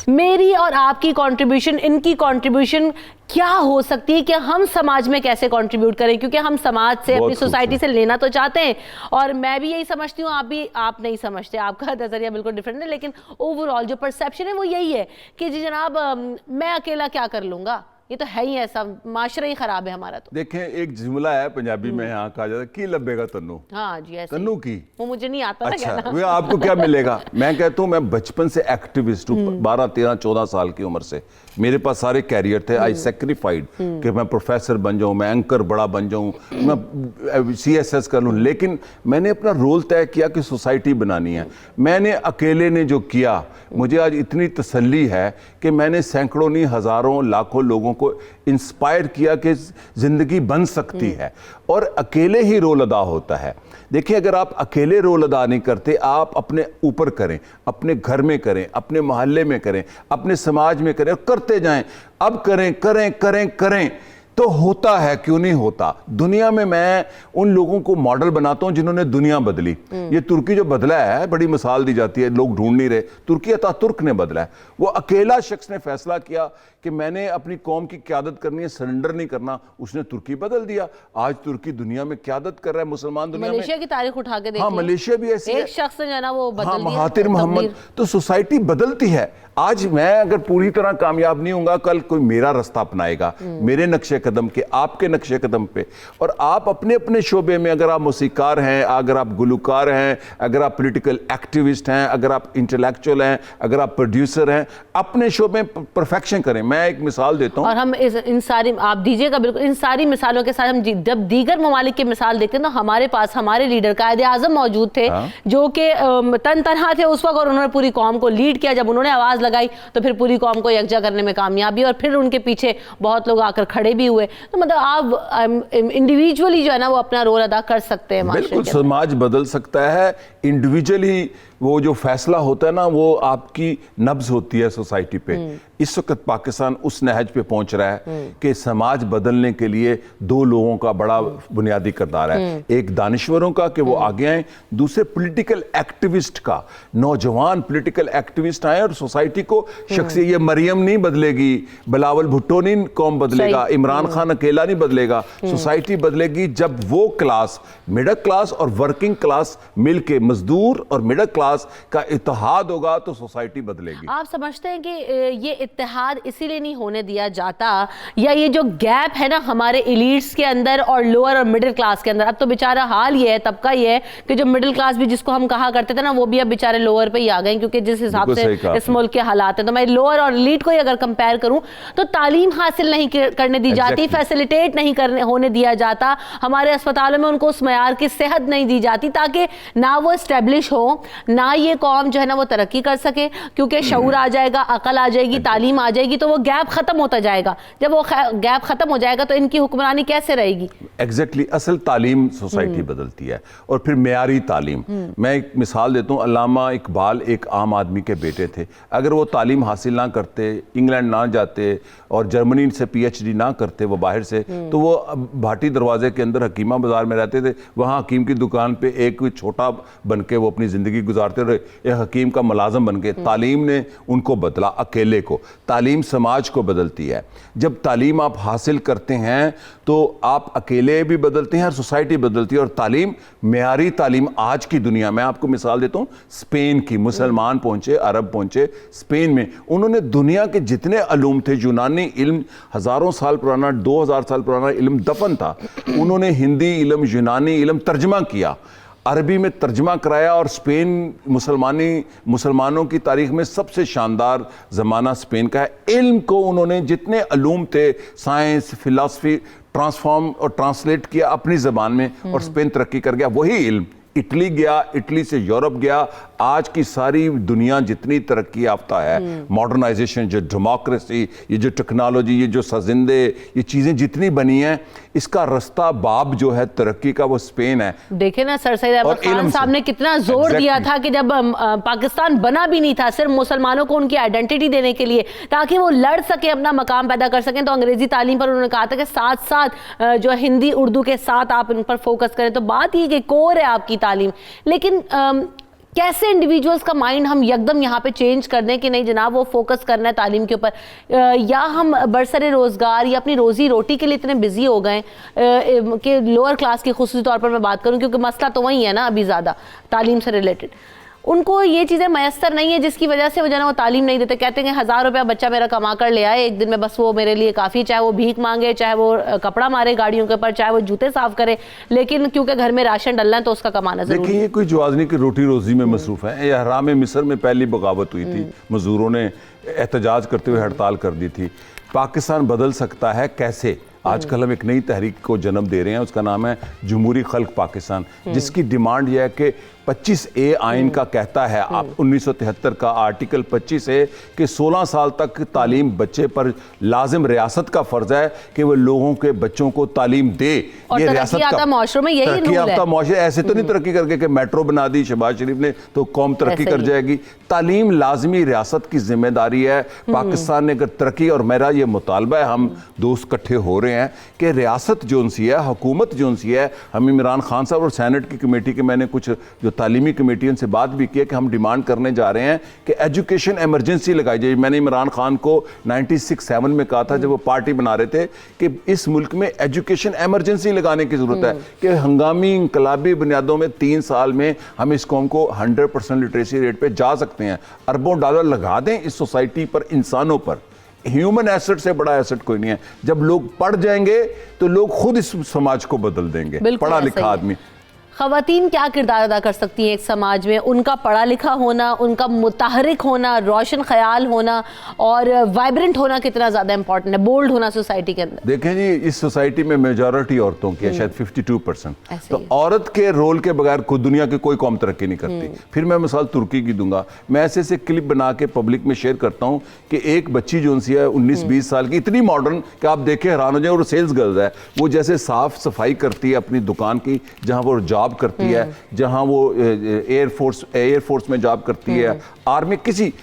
मेरी और आपकी कंट्रीब्यूशन, इनकी कंट्रीब्यूशन क्या हो सकती है कि हम समाज में कैसे कंट्रीब्यूट करें, क्योंकि हम समाज से, अपनी सोसाइटी से लेना तो चाहते हैं, और मैं भी यही समझती हूँ, आप नहीं समझते, आपका नजरिया बिल्कुल डिफरेंट है, लेकिन ओवरऑल जो परसेप्शन है वो यही है कि जी जनाब मैं अकेला क्या कर लूंगा, ये तो है ही ऐसा, माशरा ही खराब है हमारा। तो देखें, एक जुमला है पंजाबी में, यहाँ कहा जाता है की लब्बेगा तन्नू। हाँ जी, ऐसे तन्नू की वो मुझे नहीं आता अच्छा, ना वो आपको क्या मिलेगा? मैं कहता हूँ, मैं बचपन से एक्टिविस्ट हूँ, 12, 13, 14 साल की उम्र से मेरे पास सारे कैरियर थे। आई सेक्रीफाइड कि मैं प्रोफेसर बन जाऊँ, मैं एंकर बड़ा बन जाऊँ, मैं CSS कर लूँ, लेकिन मैंने अपना रोल तय किया कि सोसाइटी बनानी है। मैंने अकेले ने जो किया, मुझे आज इतनी तसल्ली है कि मैंने सैकड़ों नहीं, हज़ारों, लाखों लोगों को इंस्पायर किया कि ज़िंदगी बन सकती है, और अकेले ही रोल अदा होता है। देखिए, अगर आप अकेले रोल अदा नहीं करते, आप अपने ऊपर करें, अपने घर में करें, अपने मोहल्ले में करें, अपने समाज में करें, और करते जाएं, अब करें करें करें करें, तो होता है, क्यों नहीं होता। दुनिया में मैं उन लोगों को मॉडल बनाता हूं जिन्होंने दुनिया बदली। ये तुर्की जो बदला है, बड़ी मिसाल दी जाती है, लोग ढूंढ नहीं रहे, तुर्की अतातुर्क ने बदला है। वो अकेला शख्स ने फैसला किया कि मैंने अपनी कौम की क़यादत करनी है, सरेंडर नहीं करना, उसने तुर्की बदल दिया। आज तुर्की दुनिया में क़यादत कर रहा है, मुसलमान दुनिया में। मलेशिया की तारीख उठा के हाँ, मलेशिया भी ऐसी है, एक शख्स ने ना वो बदल दिया, महातिर मोहम्मद। तो सोसाइटी बदलती है। आज मैं अगर पूरी तरह कामयाब नहीं होऊंगा, कल कोई मेरा रास्ता अपनाएगा, मेरे नक्शे कदम के, आपके नक्शे कदम पे। और आप अपने अपने शोबे में, अगर आप मौसीकार हैं, अगर आप गुलकार हैं, अगर आप पॉलिटिकल एक्टिविस्ट हैं, अगर आप इंटेलेक्चुअल हैं, अगर आप प्रोड्यूसर हैं, अपने शोबे में परफेक्शन करें। मैं एक मिसाल देता हूँ, और हम इन सारी, आप दीजिएगा बिल्कुल, इन सारी मिसालों के साथ हम जब दीगर ममालिक की मिसाल देखते हैं तो हमारे पास हमारे लीडर कायदे आजम मौजूद थे, जो कि तन तनहा थे उस वक्त, और उन्होंने पूरी कौम को लीड किया। जब उन्होंने आवाज लगाई तो फिर पूरी कौम को यकजा करने में कामयाबी, और फिर उनके पीछे बहुत लोग आकर खड़े भी हुए। तो मतलब आप इंडिविजुअली जो है ना वो अपना रोल अदा कर सकते हैं। बिल्कुल, समाज बदल सकता है। इंडिविजुअली वो जो फैसला होता है ना, वो आपकी नब्ज होती है सोसाइटी पे। इस वक्त पाकिस्तान उस नहज पे पहुंच रहा है कि समाज बदलने के लिए दो लोगों का बड़ा बुनियादी किरदार है। एक दानिश्वरों का कि वो आगे आए, दूसरे पॉलिटिकल एक्टिविस्ट का, नौजवान पॉलिटिकल एक्टिविस्ट आए और सोसाइटी को शख्सियत, ये मरियम नहीं बदलेगी, बिलावल भुट्टो नहीं कौम बदलेगा, इमरान खान अकेला नहीं बदलेगा, सोसाइटी बदलेगी जब वो क्लास, मिडिल क्लास और वर्किंग क्लास मिलके, मजदूर और मिडिल क्लास का इत्तेहाद होगा तो सोसाइटी बदलेगी। आप समझते हैं कि ये इत्तेहाद इसीलिए नहीं होने दिया जाता, या ये जो गैप है ना हमारे एलीट्स के अंदर और लोअर और मिडिल क्लास के अंदर, अब तो बेचारा हाल ये है, तबका ये है कि जो मिडिल क्लास भी जिसको हम कहा करते थे ना, वो भी अब बेचारे लोअर पे ही आ गए, क्योंकि जिस हिसाब से इस मुल्क के हालात हैं। तो मैं लोअर और एलीट को ही अगर कंपेयर करूं तो तालीम हासिल नहीं करने दी जाती, फैसिलिटेट नहीं होने दिया जाता, हमारे अस्पतालों में उनको उस मयार की सेहत नहीं दी जाती ताकि ना वो एस्टेब्लिश हो, ना ये कौम जो है ना वो तरक्की कर सके, क्योंकि शऊर आ जाएगा, अकल आ जाएगी, तालीम आ जाएगी, तो वो गैप खत्म होता जाएगा। जब वो गैप खत्म हो जाएगा तो इनकी हुक्मरानी कैसे रहेगी? एग्जैक्टली, असल तालीम सोसाइटी बदलती है, और फिर मेयारी तालीम। मैं एक मिसाल देता हूँ, अल्लामा इकबाल एक आम आदमी के बेटे थे। अगर वो तालीम हासिल ना करते, इंग्लैंड ना जाते और जर्मनी से PhD ना करते वो बाहर से, तो वो भाटी दरवाजे के अंदर हकीमा बाजार में रहते थे, वहाँ हकीम की दुकान पे एक छोटा बन के वो अपनी ज़िंदगी गुजारते रहे, एक हकीम का मुलाजम बन के। तालीम ने उनको बदला, अकेले को। तालीम समाज को बदलती है। जब तालीम आप हासिल करते हैं तो आप अकेले भी बदलते हैं और सोसाइटी बदलती है। और तालीम, मेयारी तालीम आज की दुनिया में, आपको मिसाल देता हूँ स्पेन की, मुसलमान पहुंचे, अरब पहुंचे स्पेन में, उन्होंने दुनिया के जितने अलूम थे, यूनानी इल्म हज़ारों साल पुराना, 2000 साल पुराना इल्म दफन था, उन्होंने हिंदी इल्म, यूनानी इल्म तर्जमा किया, अरबी में तर्जमा कराया, और स्पेन मुसलमानों की तारीख में सबसे शानदार ज़माना स्पेन का है। इल्म को उन्होंने जितने अलूम थे, साइंस, फिलॉसफी, ट्रांसफॉर्म और ट्रांसलेट किया अपनी ज़बान में, और स्पेन तरक्की कर गया। वही इल्म इटली गया, इटली से यूरोप गया। आज की सारी दुनिया जितनी तरक्की याफ्ता है, मॉडर्नाइजेशन, जो डेमोक्रेसी, ये जो टेक्नोलॉजी, ये जो सजिंदे, ये चीज़ें जितनी बनी हैं, इसका रास्ता बाब जो है तरक्की का वो स्पेन है। देखे ना सर सैयद अहमद खान साहब ने कितना जोर दिया था कि जब पाकिस्तान बना भी नहीं था, सिर्फ मुसलमानों को उनकी आइडेंटिटी देने के लिए, ताकि वो लड़ सके, अपना मकाम पैदा कर सकें। तो अंग्रेजी तालीम पर उन्होंने कहा था कि साथ साथ जो हिंदी उर्दू के साथ आप इन पर फोकस करें। तो बात ये कि कोर है आपकी तालीम, लेकिन कैसे इंडिविजुअल्स का माइंड हम एकदम यहाँ पे चेंज कर दें कि नहीं जनाब वो फोकस करना है तालीम के ऊपर, या हम बरसरे रोज़गार या अपनी रोज़ी रोटी के लिए इतने बिजी हो गए कि लोअर क्लास की खुसूसी तौर पर मैं बात करूँ, क्योंकि मसला तो वही है ना अभी ज़्यादा तालीम से रिलेटेड, उनको ये चीज़ें मैसर नहीं है, जिसकी वजह से वो जो है वो तालीम नहीं देते। कहते हैं 1000 रुपया बच्चा मेरा कमा कर ले आए एक दिन में, बस वो मेरे लिए काफ़ी, चाहे वो भीख मांगे, चाहे वो कपड़ा मारे गाड़ियों के ऊपर, चाहे वो जूते साफ करे, लेकिन क्योंकि घर में राशन डलना है तो उसका कमाना जरूरी है। देखिए ये कोई जवाजनी की रोटी रोजी में मसरूफ है। ये हराम मिस्र में पहली बगावत हुई थी, मजदूरों ने एहतजाज करते हुए हड़ताल कर दी थी। पाकिस्तान बदल सकता है कैसे? आजकल हम एक नई तहरीक को जन्म दे रहे हैं, उसका नाम है जमहूरी खल्क पाकिस्तान, जिसकी डिमांड यह है कि 25A आइन का कहता है, आप 1973 का आर्टिकल 25 है कि 16 साल तक तालीम बच्चे पर लाजिम, रियासत का फर्ज है कि वो लोगों के बच्चों को तालीम दे। और ये रियासत का माशरों में यही तरक्की याफ्ता माशरे ऐसे तो नहीं तरक्की करके कि मेट्रो बना दी शहबाज शरीफ ने तो कौम तरक्की कर जाएगी। तालीम लाजमी रियासत की जिम्मेदारी है। पाकिस्तान ने अगर तरक्की, और मेरा ये मुतालबा है, हम दोस्त इकट्ठे हो रहे हैं कि रियासत जो सी है, हुकूमत जो सी है, हम इमरान खान साहब और सेनेट की कमेटी के, मैंने कुछ जो तालीमी कमेटियों से बात भी की है कि हम डिमांड करने जा रहे हैं कि एजुकेशन इमरजेंसी लगाई जाए। मैंने इमरान खान को 96-7 में कहा था जब वो पार्टी बना रहे थे कि इस मुल्क में एजुकेशन इमरजेंसी लगाने की जरूरत है कि हंगामी इंकलाबी बुनियादों में 3 साल में हम इस कौम को 100% लिटरेसी रेट पे जा सकते हैं। अरबों डॉलर लगा दें इस सोसाइटी पर, इंसानों पर। ह्यूमन एसेट से बड़ा एसेट कोई नहीं है। जब लोग पढ़ जाएंगे तो लोग खुद इस समाज को बदल देंगे। पढ़ा लिखा आदमी। ख़वातीन क्या किरदार अदा कर सकती हैं एक समाज में? उनका पढ़ा लिखा होना, उनका मुतहरिक होना, रोशन ख्याल होना और वाइब्रेंट होना कितना ज़्यादा इंपॉर्टेंट है, बोल्ड होना सोसाइटी के अंदर। देखें जी, इस सोसाइटी में मेजॉरिटी औरतों की है, शायद 52%। तो औरत के रोल के बगैर दुनिया की कोई कौम तरक्की नहीं करती। फिर मैं मिसाल तुर्की की दूंगा। मैं ऐसे ऐसे क्लिप बना के पब्लिक में शेयर करता हूँ कि एक बच्ची जो सी है 19-20 साल की, इतनी मॉडर्न कि आप देखें हैरान हो जाए, और सेल्स गर्ल है, वो जैसे साफ सफाई करती है अपनी दुकान की जहाँ वो जॉब करती है, जहां वो एयरफोर्स में जॉब करती है, आर्मी, किसी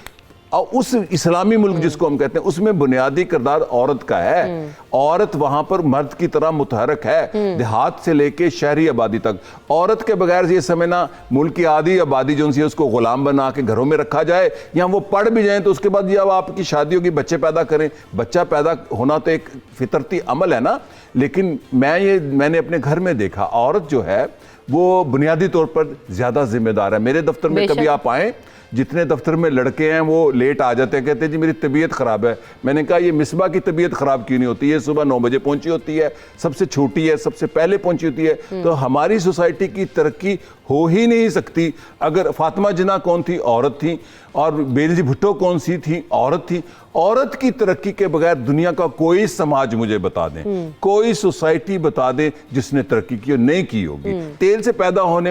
उस इस्लामी मुल्क जिसको हम कहते हैं, उसमें बुनियादी किरदार औरत का है। औरत वहां पर मर्द की तरह मुतहरक है, देहात से लेके शहरी आबादी तक। औरत के बगैर ये समझना मुल्क की आधी आबादी जो सी है उसको गुलाम बना के घरों में रखा जाए, या वो पढ़ भी जाए तो उसके बाद जब आपकी शादी होगी बच्चे पैदा करें। बच्चा पैदा होना तो एक फितरती अमल है ना, लेकिन मैंने अपने घर में देखा, औरत जो है वो बुनियादी तौर पर ज्यादा जिम्मेदार है। मेरे दफ्तर में कभी आप आए, जितने दफ्तर में लड़के हैं वो लेट आ जाते हैं, कहते हैं जी मेरी तबीयत ख़राब है। मैंने कहा ये मिसबा की तबीयत ख़राब क्यों नहीं होती है? सुबह 9 बजे पहुंची होती है, सबसे छोटी है, सबसे पहले पहुंची होती है। तो हमारी सोसाइटी की तरक्की हो ही नहीं सकती अगर फातिमा जिन्ना कौन थी? औरत थी। और बेनज़ीर भुट्टो कौन सी थी? औरत थी। औरत की तरक्की के बगैर दुनिया का कोई समाज मुझे बता दें, कोई सोसाइटी बता दें जिसने तरक्की की और नहीं की होगी। तेल से पैदा होने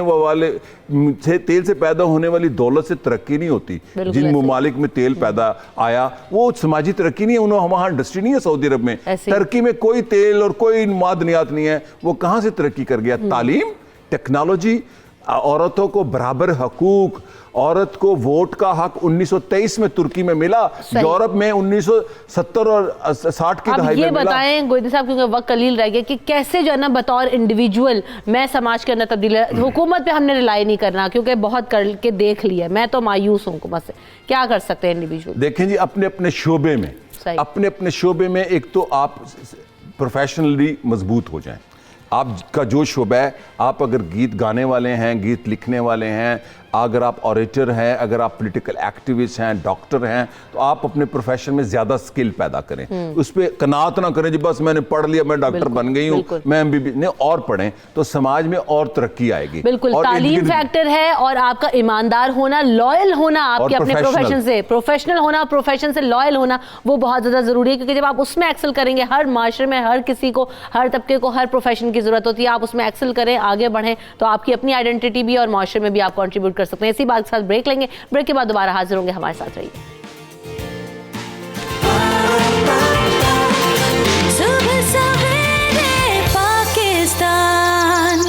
वाली दौलत से तरक्की नहीं होती। जिन ममालिक में तेल पैदा आया वो समाजी तरक्की नहीं है। उन्होंने वहां इंडस्ट्री नहीं है सऊदी अरब में, टर्की में कोई तेल और कोई मादनियात नहीं है। वो कहां से तरक्की कर गया? तालीम, टेक्नोलॉजी, औरतों को बराबर हकूक, औरत को वोट का हक 1923 में तुर्की में मिला, यूरोप में 1970 और 60 की दहाई में मिला। ये बताएं गोयदी साहब, क्योंकि वक्त कलील रह गया, कि कैसे जो है ना बतौर इंडिविजुअल मैं समाज के अंदर तब्दील, हुकूमत पे हमने रिलाई नहीं करना क्योंकि बहुत करके देख लिया, मैं तो मायूस हूँ हुकूमत से। क्या कर सकते हैं इंडिविजुअल? देखें जी, अपने अपने शोबे में एक तो आप प्रोफेशनली मजबूत हो जाएं। आपका जो शोबा है, आप अगर गीत गाने वाले हैं, गीत लिखने वाले हैं, अगर आप ऑरेटर हैं, अगर आप पॉलिटिकल एक्टिविस्ट हैं, डॉक्टर हैं, तो आप अपने प्रोफेशन में ज़्यादा स्किल पैदा करें। उस पर कनात ना करें जी बस मैंने पढ़ लिया, मैं डॉक्टर बन गई हूँ, मैं MBBS नहीं, और पढ़ें तो समाज में और तरक्की आएगी। बिल्कुल, तालीम फैक्टर है, और आपका ईमानदार होना, लॉयल होना आपके अपने प्रोफेशन से, प्रोफेशनल होना, प्रोफेशन से लॉयल होना, वो बहुत ज़्यादा ज़रूरी है। क्योंकि जब आप उसमें एक्सेल करेंगे, हर माशरे में हर किसी को, हर तबके को हर प्रोफेशन की ज़रूरत होती है, आप उसमें एक्सेल करें, आगे बढ़ें, तो आपकी अपनी आइडेंटिटी भी और माशरे में भी आप कॉन्ट्रीब्यूट कर सकते हैं। इसी बात के साथ ब्रेक लेंगे, ब्रेक के बाद दोबारा हाजिर होंगे, हमारे साथ रहिए। सुबह सवेरे पाकिस्तान,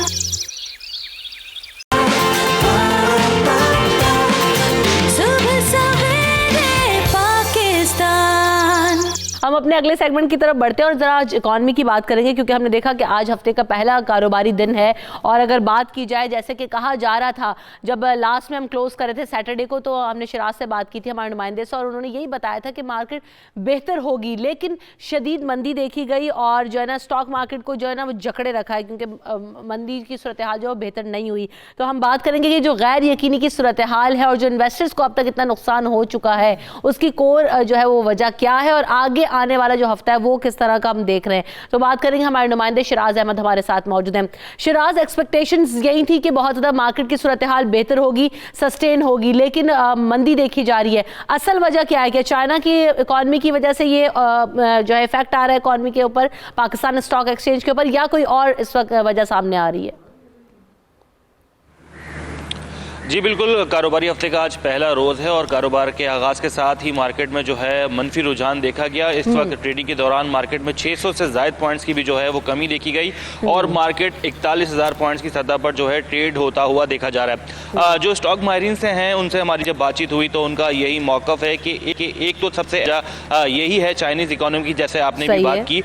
सुबह सवेरे पाकिस्तान। हम अपने अगले सेगमेंट की तरफ बढ़ते हैं और जरा आज इकॉनमी की बात करेंगे, क्योंकि हमने देखा कि आज हफ्ते का पहला कारोबारी दिन है। और अगर बात की जाए, जैसे कि कहा जा रहा था जब लास्ट में हम क्लोज कर रहे थे सैटरडे को, तो हमने शिराज से बात की थी, हमारे नुमाइंदे से, और उन्होंने यही बताया था कि मार्केट बेहतर होगी, लेकिन शदीद मंदी देखी गई और जो है ना स्टॉक मार्केट को जो है ना वो जकड़े रखा है, क्योंकि मंदी की सूरत हाल जो बेहतर नहीं हुई। तो हम बात करेंगे कि जो गैर यकीनी की सूरत हाल है और जो इन्वेस्टर्स को अब तक इतना नुकसान हो चुका है, उसकी कोर जो है वो वजह क्या है और आगे आने वाला जो हफ्ता है वो किस तरह का हम देख रहे हैं। तो बात करेंगे, हमारे नुमाइंदे शिराज अहमद हमारे साथ मौजूद हैं। शिराज, एक्सपेक्टेशंस यही थी कि बहुत ज़्यादा मार्केट की सूरत हाल बेहतर होगी, सस्टेन होगी, लेकिन मंदी देखी जा रही है। असल वजह क्या है? कि चाइना की इकॉनमी की वजह से ये जो है इफेक्ट आ रहा है इकॉनमी के ऊपर, पाकिस्तान स्टॉक एक्सचेंज के ऊपर, या कोई और इस वक्त वजह सामने आ रही है? जी बिल्कुल, कारोबारी हफ्ते का आज पहला रोज़ है और कारोबार के आगाज़ के साथ ही मार्केट में जो है मनफी रुझान देखा गया। इस वक्त ट्रेडिंग के दौरान मार्केट में 600 से ज़ायद पॉइंट्स की भी जो है वो कमी देखी गई और मार्केट 41,000 पॉइंट्स की सतह पर जो है ट्रेड होता हुआ देखा जा रहा है। जो स्टॉक माहिरीन से हैं उनसे हमारी जब बातचीत हुई तो उनका यही मौक़िफ़ है कि एक तो सबसे यही है चाइनीज़ इकोनॉमी की, जैसे आपने भी बात की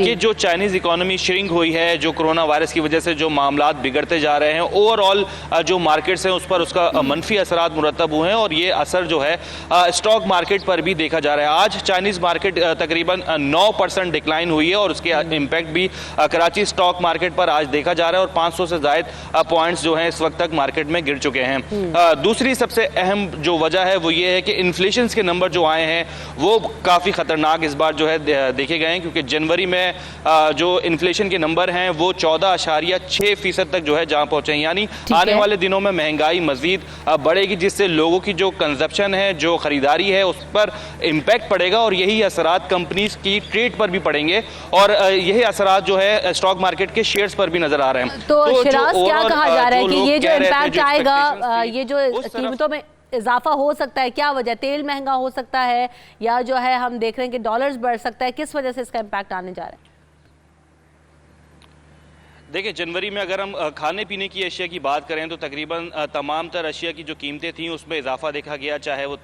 कि जो चाइनीज़ इकोनॉमी श्रिंक हुई है, जो कोरोना वायरस की वजह से जो मामलात बिगड़ते जा रहे हैं, ओवरऑल जो मार्केट से उस पर उसका मनफी असरात मुरतब हुए हैं और ये असर जो है स्टॉक मार्केट पर भी देखा जा रहा है। आज चाइनीज मार्केट तकरीबन 9% डिक्लाइन हुई है और उसके इम्पैक्ट भी कराची स्टॉक मार्केट पर आज देखा जा रहा है और 500 से ज़ायद पॉइंट्स जो हैं इस वक्त तक मार्केट में गिर चुके हैं। दूसरी सबसे अहम जो वजह है वो ये है कि इन्फ्लेशन के नंबर जो आए हैं वो काफ़ी ख़तरनाक इस बार जो है देखे गए हैं, क्योंकि जनवरी में जो इन्फ्लेशन के नंबर हैं वो 14.6% तक जो है जहाँ पहुँचे हैं। यानी आने वाले दिनों में महंगाई मज़ीद बढ़ेगी, जिससे लोगों की जो कंजप्शन है, जो खरीदारी है, उस पर इम्पैक्ट पड़ेगा और यही असरात कंपनीज की ट्रेड पर भी पड़ेंगे और यही असरात जो है स्टॉक मार्केट के शेयर्स पर भी नजर आ रहे हैं। तो शिराज, क्या कहा जा रहा है कि ये जो इम्पैक्ट आएगा, ये जो कीमतों में इजाफा हो सकता है, क्या वजह? तेल महंगा हो सकता है या जो है हम देख रहे हैं कि डॉलर्स बढ़ सकता है, किस वजह से इसका इम्पैक्ट आने जा रहा है? देखिए, जनवरी में अगर हम खाने पीने की अशिया की बात करें तो तकरीबन तमाम तर अशिया की जो कीमतें थीं उसमें इजाफा देखा गया, चाहे वो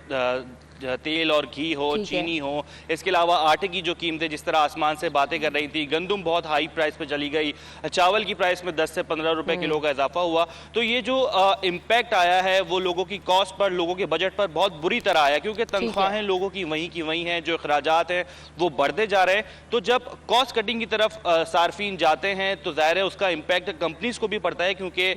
तेल और घी हो, चीनी हो, इसके अलावा आटे की जो कीमतें जिस तरह आसमान से बातें कर रही थी, गंदम बहुत हाई प्राइस पे चली गई, चावल की प्राइस में 10 से 15 रुपए किलो का इजाफा हुआ। तो ये जो इम्पैक्ट आया है वो लोगों की कॉस्ट पर, लोगों के बजट पर बहुत बुरी तरह आया, क्योंकि तनख्वाहें लोगों की वहीं हैं, जो अखराजात हैं वो बढ़ते जा रहे हैं। तो जब कॉस्ट कटिंग की तरफ सार्फिन जाते हैं तो जाहिर है उसका इम्पैक्ट कंपनीज को भी पड़ता है, क्योंकि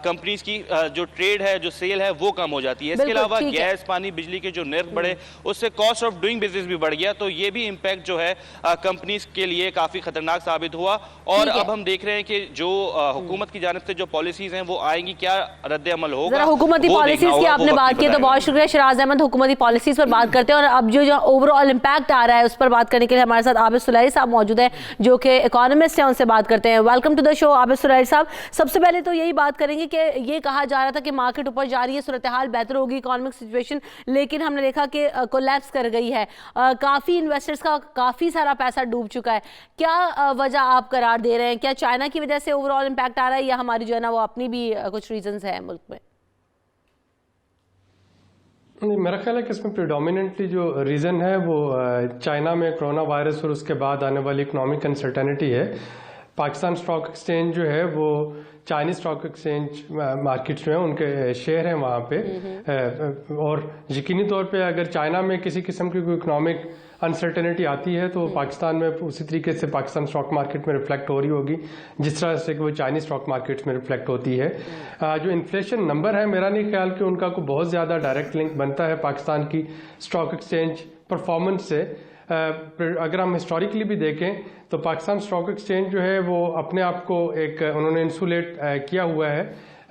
कंपनीज की जो ट्रेड है, जो सेल है वो कम हो जाती है। इसके अलावा गैस, पानी, बिजली के जो निर्ख बढ़े उससे कॉस्ट ऑफ डूइंग बिजनेस भी बढ़ गया, तो ये भी इम्पैक्ट जो है कंपनीज के लिए काफी खतरनाक साबित हुआ। और अब हम देख रहे हैं कि जो हुकूमत की जानिब से जो पॉलिसीज हैं वो आएंगी, क्या रद्द अमल होगा। हुकूमती पॉलिसीज की आपने बात की तो बहुत शुक्रिया शिराज अहमद। हुकूमती पॉलिसीज पर बात करते हैं और अब जो ओवरऑल इम्पैक्ट आ रहा है उस पर बात करने के लिए हमारे साथ आबिद सुलैरी साहब मौजूद हैं, जो कि इकोनॉमिस्ट हैं, उनसे बात करते हैं। Welcome to the show Abid Suleri sahab. सबसे पहले तो यही बात करेंगे कि ये कहा जा रहा था कि मार्केट ऊपर जा रही है, सूरत हाल बेहतर होगी, इकोनॉमिक सिचुएशन, लेकिन हमने देखा कि कोलैप्स कर गई है। काफ़ी इन्वेस्टर्स का काफ़ी सारा पैसा डूब चुका है। क्या वजह आप करार दे रहे हैं? क्या चाइना की वजह से ओवरऑल इम्पैक्ट आ रहा है या हमारी जो है ना वो अपनी भी कुछ रीजंस है मुल्क में? मेरा ख्याल है कि इसमें प्रिडोमिनेंटली जो रीज़न है वो चाइना में कोरोना वायरस और उसके बाद आने वाली इकोनॉमिक अनसर्टेनिटी है। पाकिस्तान स्टॉक एक्सचेंज जो है वो चाइनीज स्टॉक एक्सचेंज मार्केट्स में उनके शेयर हैं वहाँ पे, और यकीनी तौर पे अगर चाइना में किसी किस्म की कोई इकोनॉमिक अनसर्टेनिटी आती है तो पाकिस्तान में उसी तरीके से पाकिस्तान स्टॉक मार्केट में रिफ्लेक्ट हो रही होगी जिस तरह से वो चाइनीज स्टॉक मार्केट्स में रिफ्लेक्ट होती है। जो इन्फ्लेशन नंबर है, मेरा नहीं ख्याल कि उनका कोई बहुत ज़्यादा डायरेक्ट लिंक बनता है पाकिस्तान की स्टॉक एक्सचेंज परफॉर्मेंस से। अगर हम हिस्टोरिकली भी देखें तो पाकिस्तान स्टॉक एक्सचेंज जो है वो अपने आप को एक उन्होंने इंसुलेट किया हुआ है।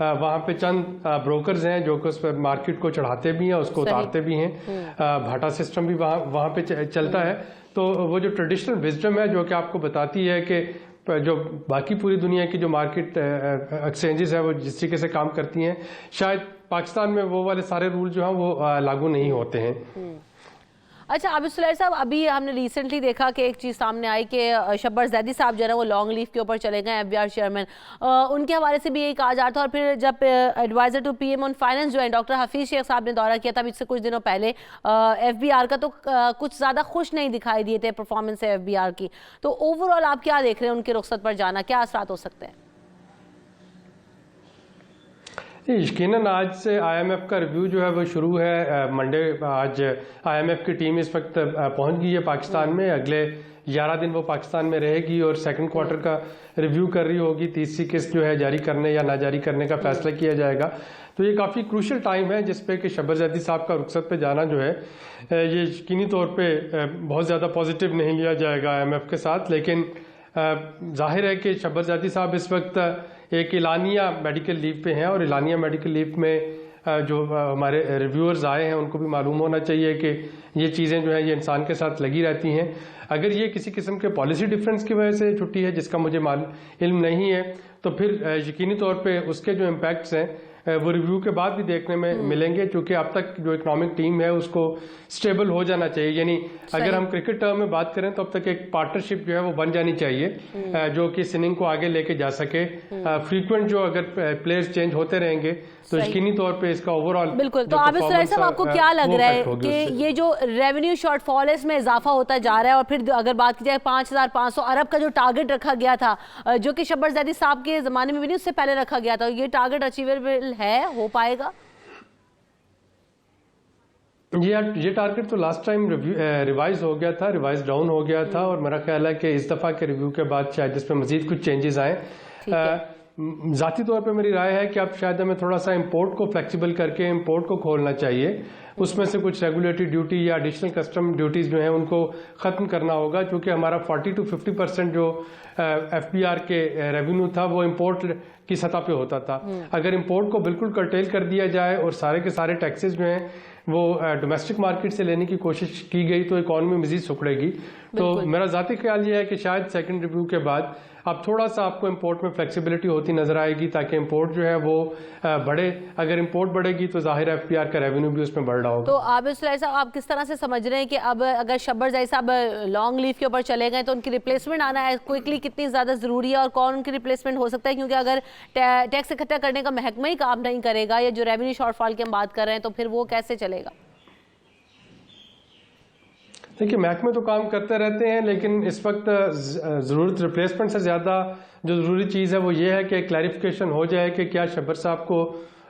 वहाँ पे चंद ब्रोकर्स हैं जो कि उस पर मार्केट को चढ़ाते भी हैं, उसको उतारते भी हैं। भाटा सिस्टम भी वहाँ पे चलता है। तो वो जो ट्रेडिशनल विजडम है जो कि आपको बताती है कि जो बाकी पूरी दुनिया की जो मार्केट एक्सचेंजेस है वो जिस तरीके से काम करती हैं, शायद पाकिस्तान में वो वाले सारे रूल जो हैं वो लागू नहीं होते हैं। अच्छा आबिद सुलैर साहब, अभी हमने रिसेंटली देखा कि एक चीज़ सामने आई कि शब्बर जैदी साहब जो है वो लॉन्ग लीव के ऊपर चले गए, FBR चेयरमैन, उनके हवाले से भी यही कहा जा रहा था। और फिर जब adviser to PM on finance जो है डॉक्टर हफीज़ शेख साहब ने दौरा किया था इससे कुछ दिनों पहले FBR का, तो कुछ ज़्यादा खुश नहीं दिखाई दिए थे परफॉर्मेंस से FBR की। तो ओवरऑल आप क्या देख रहे हैं उनके रुखसत पर जाना, क्या असरात हो सकते हैं? यकीनन आज से IMF का रिव्यू जो है वो शुरू है। मंडे आज IMF की टीम इस वक्त पहुंच गई है पाकिस्तान में। अगले 11 दिन वो पाकिस्तान में रहेगी और सेकंड क्वार्टर का रिव्यू कर रही होगी। तीसरी किस्त जो है जारी करने या ना जारी करने का फैसला किया जाएगा। तो ये काफ़ी क्रूशल टाइम है जिसपे कि शब्बर जैदी साहब का रुखसत पे जाना जो है ये यकीनी तौर पे बहुत ज़्यादा पॉजिटिव नहीं लिया जाएगा IMF के साथ। लेकिन जाहिर है कि शब्बर जैदी साहब इस वक्त एक इलानिया मेडिकल लीव पे हैं और इलानिया मेडिकल लीव में जो हमारे रिव्यूअर्स आए हैं उनको भी मालूम होना चाहिए कि ये चीज़ें जो है ये इंसान के साथ लगी रहती हैं। अगर ये किसी किस्म के पॉलिसी डिफरेंस की वजह से छुट्टी है जिसका मुझे इल्म नहीं है, तो फिर यकीनी तौर पे उसके जो इम्पैक्ट्स हैं वो रिव्यू के बाद भी देखने में मिलेंगे। क्योंकि अब तक जो इकोनॉमिक टीम है उसको स्टेबल हो जाना चाहिए। यानी अगर हम क्रिकेट टर्म में बात करें तो अब तक एक पार्टनरशिप जो है वो बन जानी चाहिए जो कि इस इनिंग को आगे लेके जा सके। फ्रीक्वेंट जो अगर प्लेयर्स चेंज होते रहेंगे तो यकीनी तौर पे इसका ओवरऑल बिल्कुल। तो आबिद सुलैर साहब, आपको क्या लग रहा है कि ये जो रेवेन्यू शॉर्टफॉल है इसमें इजाफा होता जा रहा है? और फिर अगर बात की जाए 5,500 अरब का जो टारगेट रखा गया था जो कि शब्बर जैदी साहब के ज़माने में भी नहीं उससे पहले रखा गया था, ये टारगेट अचीवेबल है, हो पाएगा? ये टारगेट तो लास्ट टाइम रिवाइज हो गया था, रिवाइज डाउन हो गया था और मेरा ख्याल है कि इस दफ़ा के रिव्यू के बाद शायद इस पर मजीद कुछ चेंजेस आए। ज़ाती तौर पे मेरी राय है कि अब शायद हमें थोड़ा सा इंपोर्ट को फ्लेक्सिबल करके इंपोर्ट को खोलना चाहिए। उसमें से कुछ रेगुलेटरी ड्यूटी या एडिशनल कस्टम ड्यूटीज़ जो हैं उनको ख़त्म करना होगा। क्योंकि हमारा 40 to 50% जो FBR के रेवेन्यू था वो इंपोर्ट की सतह पे होता था। अगर इंपोर्ट को बिल्कुल कर्टेल कर दिया जाए और सारे के सारे टैक्सेस जो हैं वो डोमेस्टिक मार्केट से लेने की कोशिश की गई तो इकॉनमी मजीद सुखड़ेगी। तो मेरा ज़ाती ख्याल ये है कि शायद सेकंड रिव्यू के बाद अब थोड़ा सा आपको इंपोर्ट में फ्लेक्सिबिलिटी होती नजर आएगी ताकि इंपोर्ट जो है वो बढ़े। अगर इंपोर्ट बढ़ेगी तो जाहिर है FBR का रेवेन्यू भी उसमें बढ़ रहा होगा। तो आबिद सुलैर साहब, आप किस तरह से समझ रहे हैं कि अब अगर शब्बर जैदी साहब लॉन्ग लीव के ऊपर चले गए तो उनकी रिप्लेसमेंट आना है क्विकली कितनी ज़्यादा ज़रूरी है और कौन उनकी रिप्लेसमेंट हो सकता है? क्योंकि अगर टैक्स इकट्ठा करने का महकमा ही काम नहीं करेगा या जो रेवेन्यू शॉर्टफॉल की हम बात कर रहे हैं तो फिर वो कैसे चलेगा? देखिए, महकमे तो काम करते रहते हैं लेकिन इस वक्त ज़रूरत रिप्लेसमेंट से ज़्यादा जो ज़रूरी चीज़ है वो ये है कि क्लैरिफिकेशन हो जाए कि क्या शब्बर साहब को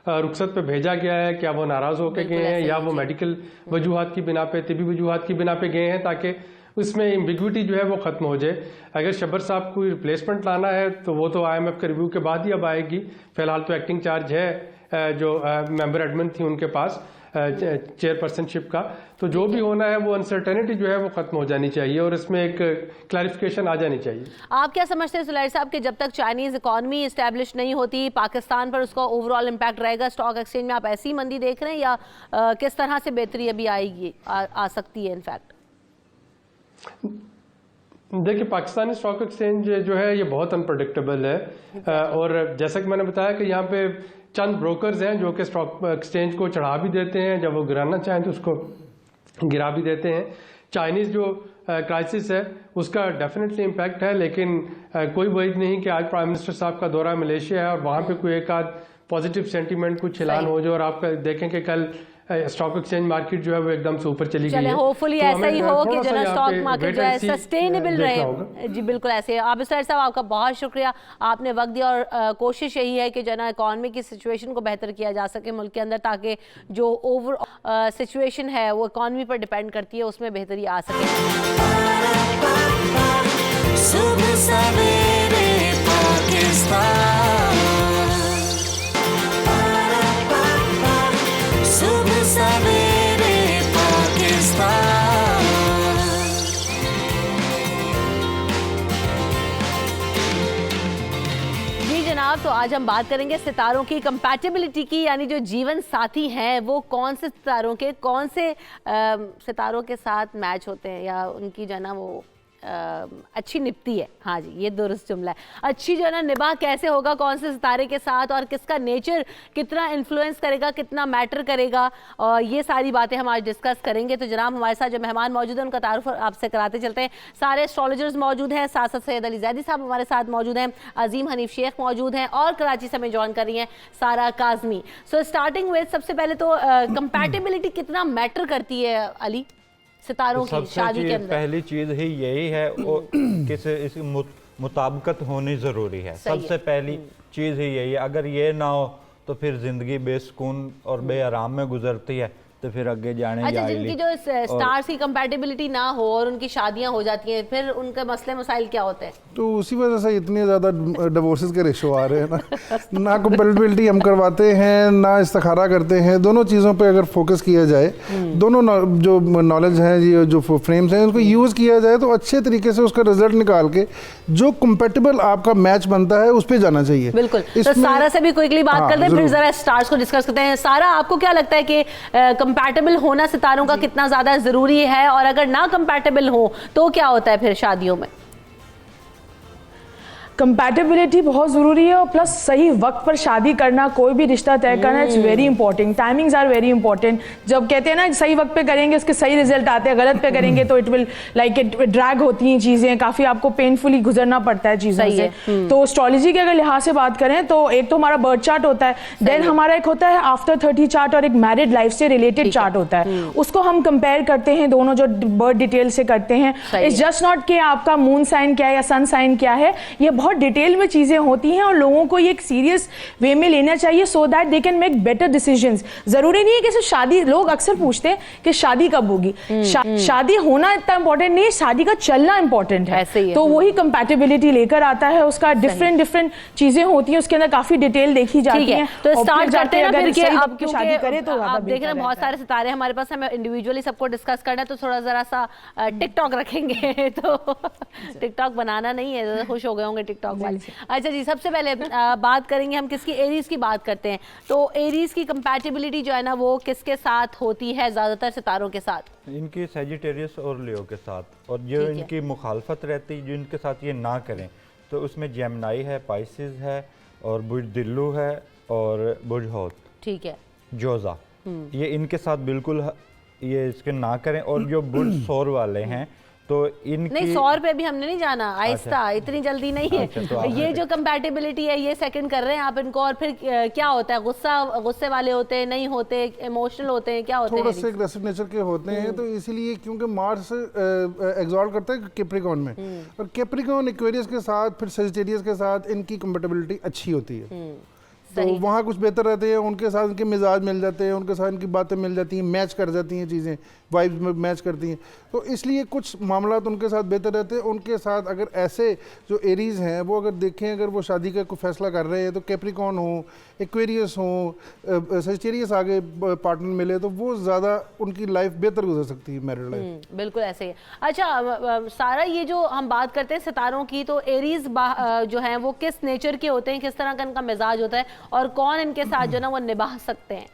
रुखसत पे भेजा गया है, क्या वो नाराज़ होकर गए हैं या वो मेडिकल वजूहात की बिना पे, तिबी वजूहात की बिना पे गए हैं, ताकि उसमें एम्बिग्विटी जो है वो ख़त्म हो जाए। अगर शब्बर साहब को रिप्लेसमेंट लाना है तो वो तो IMF के रिव्यू के बाद ही अब आएगी। फ़िलहाल तो एक्टिंग चार्ज है जो मेंबर एडमिन थी उनके पास चेयरपर्सनशिप का। तो जो भी होना है वो अनसर्टेनिटी जो है वो खत्म हो जानी चाहिए और इसमें एक क्लैरिफिकेशन आ जानी चाहिए। आप क्या समझते हैं सुलैर साहब कि जब तक चाइनीज इकॉनमी इस्टेब्लिश नहीं होती पाकिस्तान पर उसका ओवरऑल इम्पैक्ट रहेगा? स्टॉक एक्सचेंज में आप ऐसी मंदी देख रहे हैं या किस तरह से बेहतरी अभी आएगी आ सकती है? इनफैक्ट देखिए, पाकिस्तानी स्टॉक एक्सचेंज जो है ये बहुत अनप्रडिक्टेबल है और जैसा कि मैंने बताया कि यहाँ पे चंद ब्रोकर्स हैं जो कि स्टॉक एक्सचेंज को चढ़ा भी देते हैं, जब वो गिराना चाहें तो उसको गिरा भी देते हैं। चाइनीज़ जो क्राइसिस है उसका डेफिनेटली इम्पैक्ट है, लेकिन कोई वजह नहीं कि आज प्राइम मिनिस्टर साहब का दौरा मलेशिया है और वहाँ पे कोई एक आध पॉजिटिव सेंटीमेंट कुछ ऐलान हो जाए और आप देखें कि कल स्टॉक एक्सचेंज मार्केट जो है वो एकदम से ऊपर चली गई है। होपफुली तो ऐसा ही हो कि जो है स्टॉक मार्केट जो है सस्टेनेबल रहे। जी बिल्कुल ऐसे। आबिद सुलैर साहब, आपका बहुत शुक्रिया, आपने वक्त दिया और कोशिश यही है कि जो है इकॉनमी की सिचुएशन को बेहतर किया जा सके मुल्क के अंदर, ताकि जो ओवर सिचुएशन है वो इकॉनमी पर डिपेंड करती है उसमें बेहतरी आ सके। सुबह सवेरे पाकिस्तान, सुबह सवेरे पाकिस्तान। जी जनाब, तो आज हम बात करेंगे सितारों की कंपैटिबिलिटी की, यानी जो जीवन साथी हैं वो कौन से सितारों के कौन से सितारों के साथ मैच होते हैं या उनकी जो है ना वो अच्छी निपती है। हाँ जी, ये दुरुस्त जुमला है। अच्छी जो है ना निबाह कैसे होगा, कौन से सितारे के साथ, और किसका नेचर कितना इन्फ्लुएंस करेगा, कितना मैटर करेगा, और ये सारी बातें हम आज डिस्कस करेंगे। तो जनाब हमारे साथ जो मेहमान मौजूद हैं उनका तारुफ आपसे कराते चलते हैं। सारे एस्ट्रोलॉजर्स मौजूद हैं, साथ साथ सैयद अली जैदी साहब हमारे साथ मौजूद हैं, अजीम हनीफ शेख मौजूद हैं, और कराची से हमें ज्वाइन कर रही हैं सारा काजमी। सो स्टार्टिंग विद सबसे पहले तो कंपैटिबिलिटी कितना मैटर करती है अली सितारों की शादी के अंदर? पहली चीज ही यही है कि इसकी मुताबिकत होनी जरूरी है। सबसे पहली चीज ही यही है। अगर ये ना हो तो फिर जिंदगी बेसुकून और बेआराम में गुजरती है, तो फिर आगे जाने अच्छा, जिनकी जो स्टार्स की कंपैटिबिलिटी ना हो और उनकी शादियां हो जाती हैं, फिर उनके मसले मसाइल क्या होते हैं? तो उसी वजह से इतने ज़्यादा डिवोर्सेस के रेशो आ रहे हैं ना कंपैटिबिलिटी हम करवाते हैं, ना इस्तिखारा करते हैं। दोनों चीज़ों पे अगर फोकस किया जाए, दोनों जो नॉलेज है, ये जो फ्रेम्स हैं, उनको यूज़ किया जाए तो अच्छे तरीके से उसका रिजल्ट निकाल के जो कंपैटिबल आपका मैच बनता है उस पर जाना चाहिए। बिल्कुल। तो सारा से भी क्विकली बात करते हैं, फिर जरा स्टार्स को डिस्कस करते हैं। सारा, आपको क्या लगता है कि कंपैटिबल होना सितारों का कितना ज्यादा जरूरी है, और अगर ना कंपैटिबल हो तो क्या होता है फिर शादियों में? कंपैटिबिलिटी बहुत ज़रूरी है, और प्लस सही वक्त पर शादी करना, कोई भी रिश्ता तय करना, it's very important. Timings are very important. जब कहते हैं ना सही वक्त पे करेंगे उसके सही रिजल्ट आते हैं, गलत पे करेंगे तो it will like it drag होती हैं चीज़ें, काफ़ी आपको पेनफुली गुजरना पड़ता है चीज़ों से। तो एस्ट्रोलॉजी के अगर लिहाज से बात करें तो एक तो हमारा बर्थ चार्ट होता है, देन हमारा एक होता है आफ्टर 30 चार्ट, और एक मैरिड लाइफ से रिलेटेड चार्ट होता है। उसको हम कंपेयर करते हैं, दोनों जो बर्थ डिटेल से करते हैं। इट्स जस्ट नॉट कि आपका मून साइन क्या है या सन साइन क्या है, ये बहुत डिटेल में चीजें होती हैं, और लोगों को ये एक सीरियस वे में लेना चाहिए so that they can make better decisions. जरूरी नहीं है कि सिर्फ शादी, लोग अक्सर पूछते हैं कि शादी कब होगी। शादी होना इतना इंपॉर्टेंट नहीं है, शादी का चलना इंपॉर्टेंट है। तो वही कंपैटिबिलिटी लेकर आता है, उसका डिफरेंट चीजें होती हैं, उसके अंदर काफी डिटेल देखी जाती है। तो स्टार्ट करते हैं ना फिर कि आप शादी करें तो आप देख रहे हैं बहुत सारे सितारे हमारे पास, हमें इंडिविजुअली सबको डिस्कस करना है, तो थोड़ा जरा सा टिकटॉक रखेंगे। तो टिकटॉक बनाना नहीं है, खुश हो गए होंगे टिकटॉक वाले। अच्छा जी, सबसे पहले बात करेंगे हम किसकी, एरीज की बात करते हैं। तो एरीज की कंपैटिबिलिटी जो है ना वो किसके साथ होती है ज्यादातर सितारों के साथ? इनकी सजिटेरियस और लियो के साथ, और जो इनकी मुखालफत रहती है, जो इनके साथ ये ना करें, तो उसमें जेमिनाई है, पाइसिस है, और बुर्ज दिल्लू है, और बुर्ज हौत, ठीक है, जोजा, ये इनके साथ बिल्कुल ये इसके ना करें। और जो बुर्ज सौर वाले हैं तो इनकी नहीं, 100 पे भी हमने नहीं जाना, आहिस्ता, इतनी जल्दी नहीं है। तो ये जो कंपैटिबिलिटी है ये सेकंड कर रहे हैं आप इनको, और फिर क्या होता है? गुस्से वाले होते हैं, नहीं होते, इमोशनल होते हैं, क्या होते हैं? थोड़ा से एग्रेसिव नेचर के होते हैं, तो इसीलिए क्योंकि मार्स एग्जॉल्ट करता है कैप्रिकॉर्न में, और कैप्रिकॉर्न एक्वेरियस के साथ, फिर सजिटेरियस के साथ इनकी कंपैटिबिलिटी अच्छी होती है। तो वहाँ कुछ बेहतर रहते हैं, उनके साथ उनके मिजाज मिल जाते हैं, उनके साथ उनकी बातें मिल जाती हैं, मैच कर जाती हैं चीज़ें, वाइब्स में मैच करती हैं, तो इसलिए कुछ मामला उनके साथ बेहतर रहते हैं। उनके साथ अगर ऐसे जो एरीज हैं वो अगर देखें, अगर वो शादी का कोई फैसला कर रहे हैं, तो कैप्रिकॉर्न हो, एक्वेरियस हो, सजिटेरियस आगे पार्टनर मिले, तो वो ज़्यादा उनकी लाइफ बेहतर गुजर सकती है, मैरिड लाइफ। बिल्कुल ऐसे ही। अच्छा सारा, ये जो हम बात करते हैं सितारों की, तो एरीज जो हैं वो किस नेचर के होते हैं, किस तरह का इनका मिजाज होता है, और कौन इनके साथ जो ना वो निभा सकते हैं?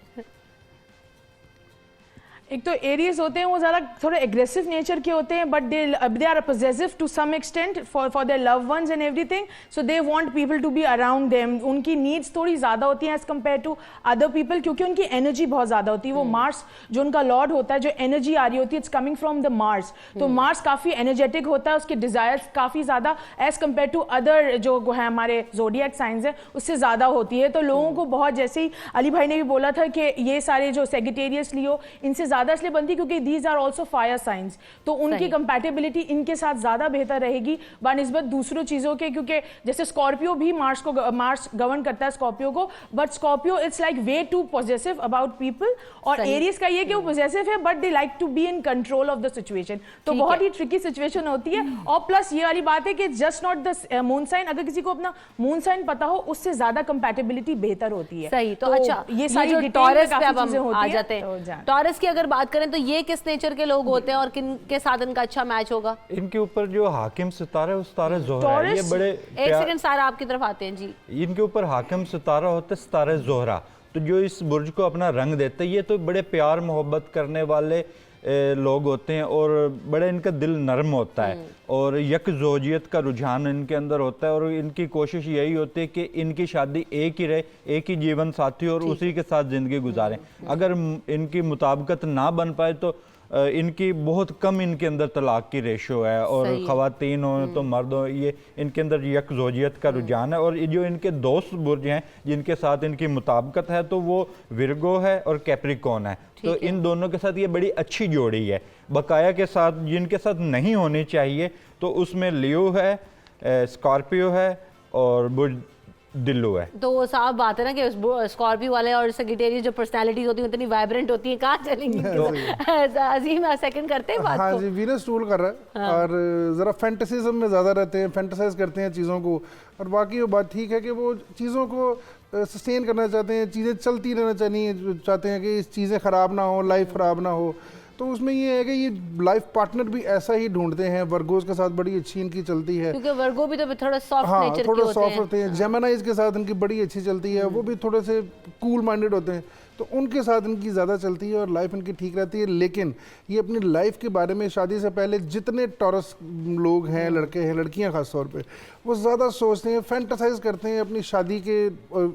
एक तो एरियस होते हैं वो ज़्यादा थोड़े एग्रेसिव नेचर के होते हैं, but they are possessive to some extent for their love ones and everything, so they want people to be around them. उनकी नीड्स थोड़ी ज़्यादा होती हैं as compare to other people, क्योंकि उनकी एनर्जी बहुत ज़्यादा होती है। वो मार्स जो उनका लॉर्ड होता है, जो एनर्जी आ रही होती है, it's coming from the Mars, तो मार्स काफ़ी एनर्जेटिक होता है, उसके डिज़ायर्स काफ़ी ज़्यादा एज कम्पेयर टू अदर जो है हमारे जोडियक साइंस है उससे ज़्यादा होती है। तो लोगों को बहुत, जैसे ही अली भाई ने भी बोला था कि ये सारे जो सेगिटेरियस लियो, इनसे ज़्यादा इसलिए बनती क्योंकि these are also fire signs, तो उनकी कंपैटिबिलिटी इनके साथ ज़्यादा बेहतर रहेगी बानिस्बत दूसरों चीज़ों के, क्योंकि जैसे स्कॉर्पियो भी मार्स गवर्न करता है स्कॉर्पियो को, but Scorpio it's like way too positive about people, और एरियस का ये कि वो पॉजिटिव है but they like to be in control of the situation, तो बहुत ही ट्रिकी सिचुएशन होती है। और प्लस ये वाली बात है कि just not the moon sign, अगर किसी को अपना मून साइन पता हो उससे ज्यादा कंपैटिबिलिटी बेहतर होती है। सही। तो अच्छा, ये सारी टॉरस पे अब हम आ जाते हैं। टॉरस की अगर बात करें तो ये किस नेचर के लोग होते हैं और किन के साथ इनका अच्छा मैच होगा? इनके ऊपर जो हाकिम सितारा है, सितारा ज़ोहरा है, ये बड़े एक सेकंड सारा आपकी तरफ आते हैं जी। इनके ऊपर हाकिम सितारा होता है, सितारा ज़ोहरा, तो जो इस बुर्ज को अपना रंग देते हैं, ये तो बड़े प्यार मोहब्बत करने वाले लोग होते हैं और बड़ा इनका दिल नरम होता है और यकजोजियत का रुझान इनके अंदर होता है और इनकी कोशिश यही होती है कि इनकी शादी एक ही रहे, एक ही जीवन साथी और उसी के साथ ज़िंदगी गुजारें। अगर इनकी मुताबिकत ना बन पाए तो इनकी बहुत कम इनके अंदर तलाक की रेशो है और ख़वातीन हो तो मर्द हो, ये इनके अंदर यकजोजियत का रुझान है। और ये जो इनके दोस्त बुर्ज हैं जिनके साथ इनकी मुताबिकत है तो वो विर्गो है और कैप्रिकॉर्न है। तो इन दोनों के साथ ये बड़ी अच्छी जोड़ी है। बकाया के साथ जिनके साथ नहीं होनी चाहिए तो उसमें लियो है, स्कॉर्पियो है और बुर्ज दिल्लू है। तो साफ बात है ना कि स्कॉर्पियो वाले और सेक्रेटेरियट जो पर्सनालिटीज होती हैं इतनी वाइब्रेंट होती हैं, कहाँ चलेंगी? अजीम सेकंड करते हैं बात हाँ को। जी, वीनस टूल कर रहा है और ज़रा फैंटेसिज्म में ज़्यादा रहते हैं, फैंटेसाइज करते हैं चीज़ों को। और बाकी वो बात ठीक है कि वो चीज़ों को सस्टेन करना चाहते हैं, चीज़ें चलती रहना चाहिए, चाहते हैं कि चीज़ें ख़राब ना हो, लाइफ ख़राब ना हो। तो उसमें ये है कि ये लाइफ पार्टनर भी ऐसा ही ढूंढते हैं। वर्गोज के साथ बड़ी अच्छी इनकी चलती है, क्योंकि वर्गो भी तो थोड़ा सॉफ्ट हाँ नेचर थोड़ा के सॉफ्ट होते हैं। जेमिनाइज के साथ इनकी बड़ी अच्छी चलती है, वो भी थोड़े से कूल माइंडेड होते हैं, तो उनके साथ इनकी ज़्यादा चलती है और लाइफ इनकी ठीक रहती है। लेकिन ये अपनी लाइफ के बारे में शादी से पहले जितने टॉरस लोग हैं, लड़के हैं, लड़कियां खास तौर पे, वो ज़्यादा सोचते हैं, फैंटासाइज करते हैं अपनी शादी के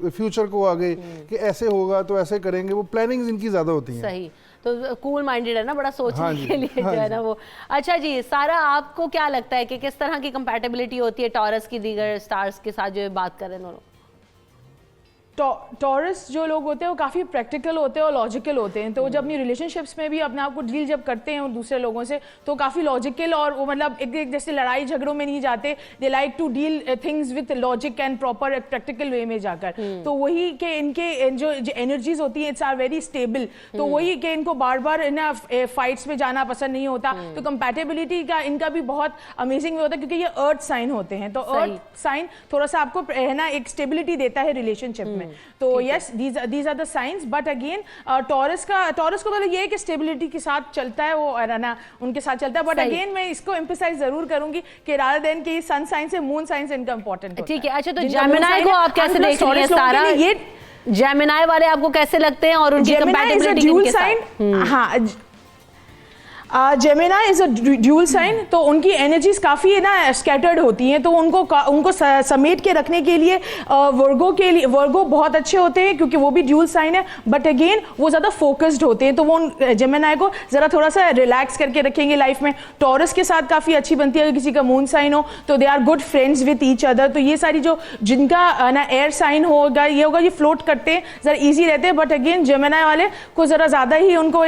फ्यूचर को आगे कि ऐसे होगा तो ऐसे करेंगे। वो प्लानिंग्स इनकी ज़्यादा होती हैं। सही, तो कूल माइंडेड है ना, बड़ा सोचने हाँ के लिए जो है ना वो। अच्छा जी, सारा आपको क्या लगता है कि किस तरह की कंपैटिबिलिटी होती है टॉरस की दीगर स्टार्स के साथ जो बात कर रहे हैं दोनों? टॉरस जो लोग होते हैं वो काफ़ी प्रैक्टिकल होते हैं और लॉजिकल होते हैं। तो वो जब अपनी रिलेशनशिप्स में भी अपने आप को डील जब करते हैं और दूसरे लोगों से, तो काफ़ी लॉजिकल और वो मतलब एक जैसे लड़ाई झगड़ों में नहीं जाते। They like to deal things with logic and proper practical way में जाकर। तो वही कि इनके जो एनर्जीज होती हैं इट्स आर वेरी स्टेबल। तो वही कि इनको बार बार ना फाइट्स में जाना पसंद नहीं होता। तो कंपैटिबिलिटी का इनका भी बहुत अमेजिंग होता है क्योंकि ये अर्थ साइन होते हैं। तो अर्थ साइन थोड़ा सा आपको है ना एक स्टेबिलिटी देता है रिलेशनशिप में। तो yes, these are the signs. But again Taurus को मतलब ये है कि स्टेबिलिटी के साथ चलता है, वो है ना उनके साथ चलता है। बट अगेन मैं इसको एम्फसाइज जरूर करूंगी कि रादर देन कि सन साइन से मून साइन से इनका इंपॉर्टेंट है। ठीक है। अच्छा, तो जेमिनाई को आप कैसे देख रही हैं सारा? ये जेमिनाई वाले आपको कैसे लगते हैं और उनकी कंपैटिबिलिटी किनके साथ? हाँ, Gemini is a dual sign. तो उनकी एनर्जीज काफ़ी ना स्कैटर्ड होती हैं, तो उनको समेट के रखने के लिए वर्गो बहुत अच्छे होते हैं क्योंकि वो भी ड्यूल साइन है। बट अगेन वो ज़्यादा फोकस्ड होते हैं, तो वो जेमिनाई को ज़रा थोड़ा सा रिलैक्स करके रखेंगे लाइफ में। टॉरस के साथ काफ़ी अच्छी बनती है, अगर किसी का मून साइन हो तो they are good friends with each other. तो ये सारी जो जिनका ना एयर साइन होगा ये फ्लोट करते हैं, ज़रा ईजी रहते हैं। बट अगेन जेमिनाई वाले को ज़रा ज़्यादा ही उनको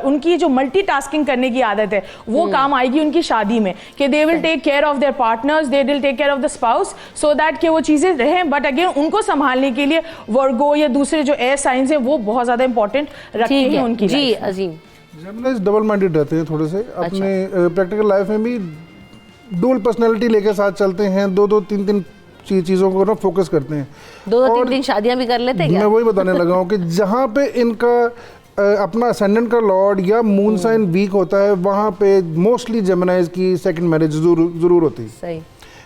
उनकी जो मल्टीटास्किंग करने की आदत है वो काम आएगी उनकी शादी में कि they will take care of their partners, they will take care of the spouse so that कि वो चीजें रहें। बट अगेन उनको संभालने के लिए वर्गो या दूसरे जो एयर साइंस हैं वो बहुत ज्यादा इंपॉर्टेंट रखते हैं उनकी जी। अजीम, जेमिनाइज डबल माइंडेड रहते हैं थोड़े से, अपने प्रैक्टिकल लाइफ में भी डुअल पर्सनैलिटी लेके साथ चलते हैं, दो तीन चीज़ों को ना फोकस करते हैं। दो तीन शादियां भी कर लेते हैं क्या? मैं वही बताने लगा हूँ कि जहाँ पे इनका अपना असेंडेंट का लॉर्ड या मून साइन वीक होता है वहाँ पे मोस्टली जेमिनाइज की सेकंड मैरिज जरूर होती है। सही,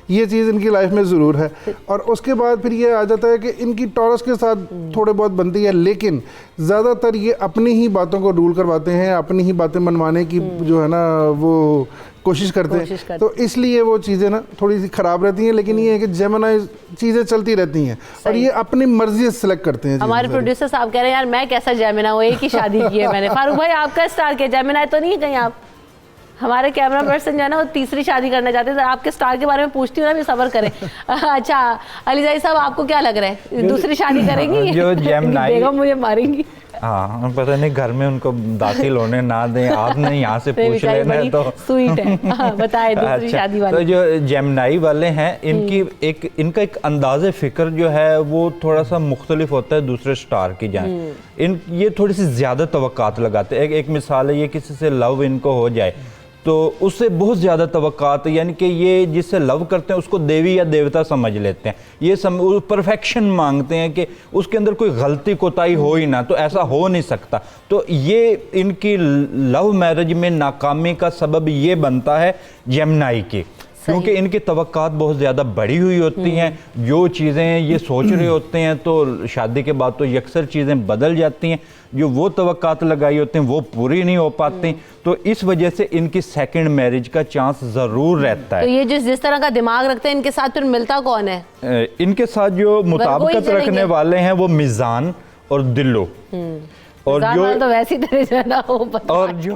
ये चीज़ इनकी लाइफ में ज़रूर है। और उसके बाद फिर ये आ जाता है कि इनकी टॉरस के साथ थोड़े बहुत बनती है, लेकिन ज़्यादातर ये अपनी ही बातों को रूल करवाते हैं, अपनी ही बातें मनवाने की जो है ना वो कोशिश करते हैं। तो इसलिए वो चीज़ें ना थोड़ी सी ख़राब रहती हैं। लेकिन ये है कि जेमिनाई चीज़ें चलती रहती हैं और ये अपनी मर्जी से सिलेक्ट करते हैं। हमारे प्रोड्यूसर साहब कह रहे हैं यार मैं कैसा जेमिनाई हूँ, एक ही शादी की है मैंने। फारूक भाई, आपका स्टार क्या जेमिनाई तो नहीं है कहीं आप? हमारे कैमरा पर्सन जो है ना वो तीसरी शादी करना चाहते हैं। आपके स्टार के बारे में पूछती हूँ ना, भी सब्र करें। अच्छा अलीजाई साहब, आपको क्या लग रहा है, दूसरी शादी करेंगी? जो जेमिनाई बेगम मुझे मारेंगी। हाँ, पता नहीं घर में उनको दाखिल होने ना दें, आपने यहाँ से पूछ लेना है तो स्वीट है। बताए दूसरी शादी वाले। तो जो जेमिनाई वाले हैं इनका एक अंदाज़े फ़िक्र जो है वो थोड़ा सा मुख्तलिफ होता है दूसरे स्टार की जान। ये थोड़ी सी ज़्यादा तवक्कात लगाते हैं। एक मिसाल है, ये किसी से लव इनको हो जाए तो उससे बहुत ज़्यादा तवक्कात, यानी कि ये जिससे लव करते हैं उसको देवी या देवता समझ लेते हैं। ये परफेक्शन मांगते हैं कि उसके अंदर कोई गलती कोताही हो ही ना, तो ऐसा हो नहीं सकता। तो ये इनकी लव मैरिज में नाकामी का सबब ये बनता है जेमिनाई की। क्योंकि इनकी तवक्कात बहुत ज़्यादा बड़ी हुई होती हैं, जो चीज़ें ये सोच रहे होते हैं तो शादी के बाद तो यकसर चीज़ें बदल जाती हैं, जो वो तवक्कात लगाई होती हैं वो पूरी नहीं हो पाती, तो इस वजह से इनकी सेकंड मैरिज का चांस ज़रूर रहता है। तो ये जिस तरह का दिमाग रखते हैं, इनके साथ फिर मिलता कौन है? इनके साथ जो मुताबिकत रखने वाले हैं वो मिजान और दिल्लो, और जो तो वैसी तरह जाना हो पता और जो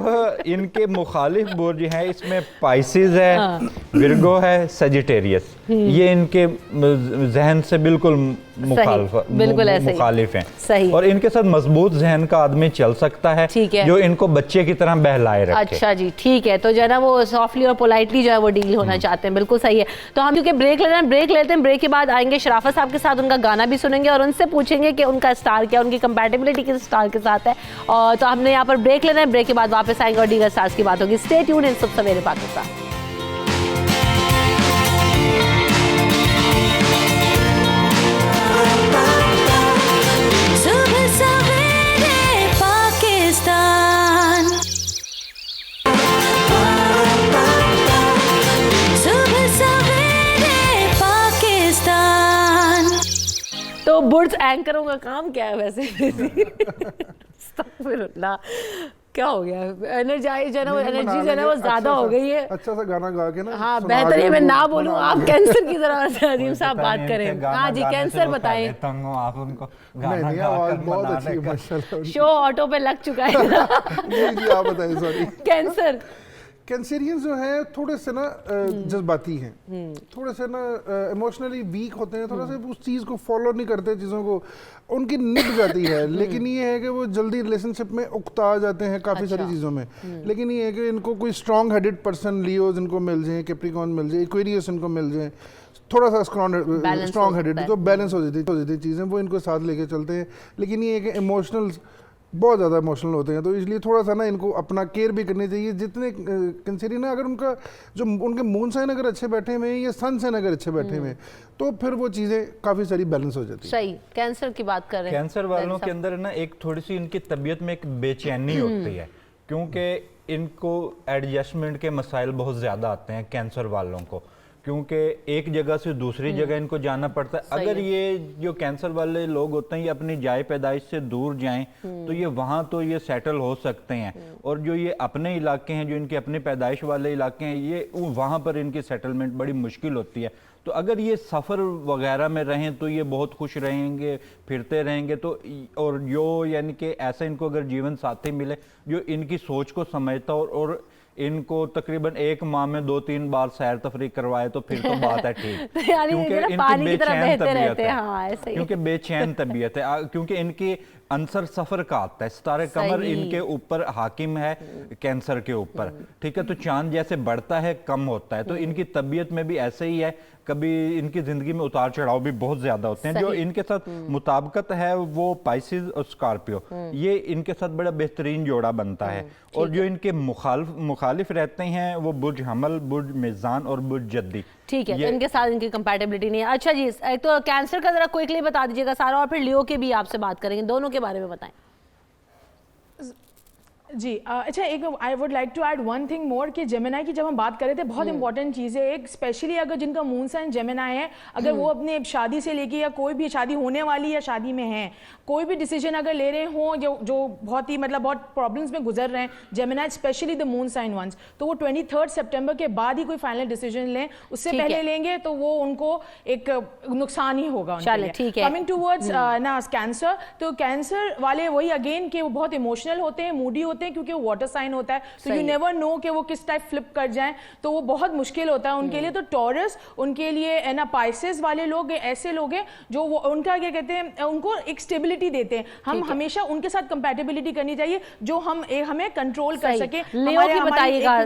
इनके मुखालिफ बुर्ज हैं इसमें पाइसिस है, विर्गो है, सजिटेरियस, ये इनके जहन से बिल्कुल मुखालिफ हैं। सही। और इनके साथ मजबूत जहन का आदमी चल सकता है, जो इनको बच्चे की तरह बहलाए रखे। अच्छा जी, ठीक है, तो जो है ना वो सॉफ्टली और पोलाइटली जो है वो डील होना चाहते हैं, बिल्कुल सही है। तो हम क्योंकि ब्रेक ले रहे हैं, ब्रेक लेते हैं, ब्रेक के बाद आएंगे शराफत साहब के साथ, उनका गाना भी सुनेंगे और उनसे पूछेंगे कि उनका स्टार क्या, उनकी कंपैटिबिलिटी किस स्टार के साथ है। और तो हमने यहाँ पर ब्रेक लेना है, ब्रेक के बाद वापस आएंगे और दीगर स्टार्स की बात होगी। स्टे ट्यून्ड इन सुबह सवेरे पाकिस्तान। सुबह सवेरे पाकिस्तान, सुबह सवेरे पाकिस्तान। तो बुर्ज एंकरों का काम क्या है वैसे? अस्तगफिरुल्लाह, क्या हो गया? एनर्जी जो है ना वो ज्यादा हो गई है। अच्छा सा गाना गा के ना, हाँ बेहतर है मैं ना बोलूँ, आप कैंसर की तरह से अजीम साहब बात करें। हाँ जी, कैंसर बताएं। आप उनको नहीं, आवाज बहुत अच्छी है माशाल्लाह। शो ऑटो पे लग चुका है ना। जी आप बताइए। सॉरी। कैंसर, कैंसेरियंस जो है थोड़े से ना जज्बाती हैं, थोड़े से ना इमोशनली वीक होते हैं, थोड़ा सा उस चीज़ को फॉलो नहीं करते, चीज़ों को उनकी निभ जाती है। लेकिन ये है कि वो जल्दी रिलेशनशिप में उकता जाते हैं काफ़ी सारी चीज़ों में। लेकिन ये है कि इनको कोई स्ट्रॉन्ग हेडेड पर्सन, लियोज इनको मिल जाए, कैप्रिकॉर्न मिल जाए, एक्वेरियस इनको मिल जाए, थोड़ा सा स्ट्रॉन्ग हेडेड, तो बैलेंस हो जाती चीज़ें, वो इनको साथ लेके चलते हैं। लेकिन ये है कि इमोशनल बहुत ज़्यादा इमोशनल होते हैं, तो इसलिए थोड़ा सा ना इनको अपना केयर भी करनी चाहिए। जितने कंसीडर ना, अगर उनका जो उनके मून साइन अगर अच्छे बैठे हुए हैं या सन साइन अगर अच्छे बैठे हुए हैं, तो फिर वो चीज़ें काफ़ी सारी बैलेंस हो जाती है। सही। कैंसर की बात कर रहे हैं, कैंसर वालों के अंदर ना एक थोड़ी सी इनकी तबीयत में एक बेचैनी होती है, क्योंकि इनको एडजस्टमेंट के मसाइल बहुत ज़्यादा आते हैं कैंसर वालों को, क्योंकि एक जगह से दूसरी जगह इनको जाना पड़ता है। अगर ये जो कैंसर वाले लोग होते हैं ये अपनी जाए पैदाइश से दूर जाएं तो ये वहाँ तो ये सेटल हो सकते हैं, और जो ये अपने इलाके हैं, जो इनके अपने पैदाइश वाले इलाके हैं, ये वहाँ पर इनकी सेटलमेंट बड़ी मुश्किल होती है। तो अगर ये सफ़र वगैरह में रहें तो ये बहुत खुश रहेंगे, फिरते रहेंगे। तो और जो यानी कि ऐसा इनको अगर जीवन साथी मिले जो इनकी सोच को समझता और इनको तकरीबन एक माह में 2-3 बार सैर तफरी करवाए तो फिर तो बात है ठीक। क्योंकि इनकी बेचैन तबीयत है, क्योंकि बेचैन तबीयत है, क्योंकि इनकी अंसर सफर का आता है, सितारे कमर इनके ऊपर हाकिम है कैंसर के ऊपर, ठीक है। तो चांद जैसे बढ़ता है कम होता है, तो इनकी तबीयत में भी ऐसे ही है, कभी इनकी जिंदगी में उतार चढ़ाव भी बहुत ज्यादा होते हैं। जो इनके साथ मुताबिकत है वो पाइसिस और स्कॉर्पियो, ये इनके साथ बड़ा बेहतरीन जोड़ा बनता है। और जो इनके मुखालिफ रहते हैं वो बुर्ज हमल, बुर्ज मिजान और बुर्ज जद्दी। ठीक है, तो इनके साथ इनकी कंपैटिबिलिटी नहीं है। अच्छा जी, एक तो कैंसर का जरा क्विकली बता दीजिएगा सारा, और फिर लियो के भी आपसे बात करेंगे, दोनों के बारे में बताएं। जी अच्छा, एक I would like to add one thing more कि जेमिनाई की जब हम बात कर रहे थे, बहुत इंपॉर्टेंट चीज़ है एक, स्पेशली अगर जिनका मून साइन जेमिनाई है, अगर वो अपने शादी से लेके या कोई भी शादी होने वाली या शादी में है, कोई भी डिसीजन अगर ले रहे हों जो बहुत ही मतलब बहुत प्रॉब्लम्स में गुजर रहे हैं, Gemini specially the moon sign ones, तो वो 23 सितंबर के बाद ही कोई फाइनल डिसीजन लें, उससे पहले लेंगे तो वो उनको एक नुकसान ही होगा। ठीक है, कमिंग टूवर्ड्स ना कैंसर, तो कैंसर वाले वही अगेन कि वो बहुत इमोशनल होते हैं, मूडी होते हैं, क्योंकि वो वाटर साइन होता है, तो यू नेवर नो कि वो किस टाइप फ्लिप कर जाएं, तो वो बहुत मुश्किल होता है उनके लिए। तो टॉरस उनके लिए है ना, पाइसेस वाले लोग ऐसे लोग हैं जो वो उनका क्या कहते हैं, उनको एक स्टेबिलिटी देते हैं। हम हमेशा उनके साथ कंपैटिबिलिटी करनी चाहिए जो हमें कंट्रोल कर सके,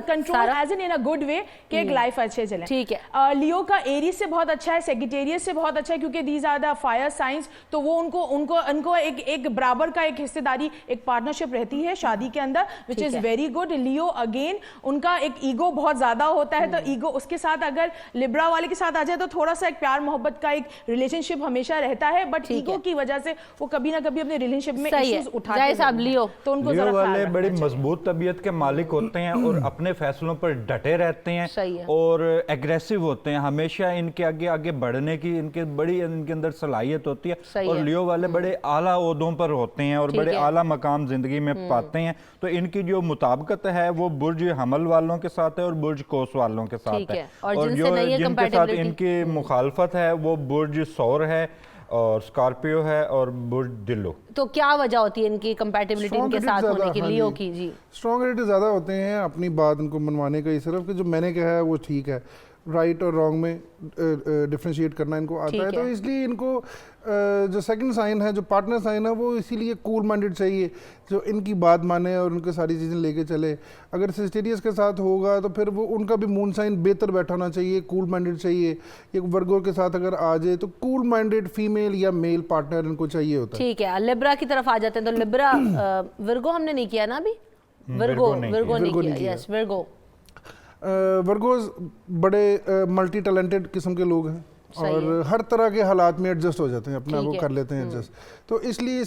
control as in a good way कि एक लाइफ अच्छे चले। ठीक है, लियो का एरीज से बहुत अच्छा है, सेजिटेरियस से बहुत अच्छा है, क्योंकि these are the fire signs, तो वो उनको एक बराबर का एक हिस्सेदारी, एक पार्टनरशिप रहती है शादी के अंदर, which is very good. Leo again उनका एक ईगो बहुत ज्यादा होता है, तो ईगो उसके साथ अगर लिब्रा वाले के साथ आ जाए तो थोड़ा सा एक प्यार मोहब्बत का एक रिलेशनशिप हमेशा रहता है, बट ईगो की वजह से वो कभी ना कभी अपने रिलेशनशिप में इश्यूज उठाते हैं। लियो तो उनको लियो जरा वाले बड़ी मजबूत तबीयत के मालिक होते हैं और अपने फैसलों पर डटे रहते हैं और एग्रेसिव होते हैं, हमेशा इनके आगे आगे बढ़ने की इनके अंदर सलाहियत होती है। और लियो वाले बड़े आला ओहदों पर होते हैं और बड़े आला मकाम जिंदगी में पाते हैं। तो इनकी जो मुताबिकत है वो बुर्ज हमल वालों के साथ है और बुर्ज कोस वालों के साथ है, और जो जिनके साथ इनकी मुखालफत है वो बुर्ज सौर है और स्कॉर्पियो है और बुर्ज दिलो। तो क्या वजह होती है इनकी कंपैटिबिलिटी इनके साथ होने की, लियो की? जी, स्ट्रॉन्ग एडिटिव ज़्यादा होते हैं अपनी बात उनको मनवाने का, ही सिर्फ कि जो मैंने कहा है वो ठीक है, राइट और रॉन्ग में डिफ्रेंशिएट करना इनको आता है। तो इसलिए इनको जो सेकंड साइन है, जो पार्टनर साइन है, वो इसीलिए कूल माइंडेड चाहिए, जो इनकी बात माने और उनको सारी चीज़ें लेके चले। अगर सेजिटेरियस के साथ होगा तो फिर वो उनका भी मून साइन बेहतर बैठा होना चाहिए, कूल माइंडेड चाहिए। एक वर्गो के साथ अगर आ जाए तो कूल माइंडेड फीमेल या मेल पार्टनर इनको चाहिए होता है। ठीक है, लिब्रा की तरफ आ जाते हैं। तो लिब्रा वर्गो हमने नहीं किया ना अभी, वर्गो नहीं किया। यस, वर्गो वर्गोज बड़े मल्टी टैलेंटेड किस्म के लोग हैं और हर तरह के हालात में एडजस्ट हो जाते हैं, अपना वो कर लेते हैं एडजस्ट। तो इसलिए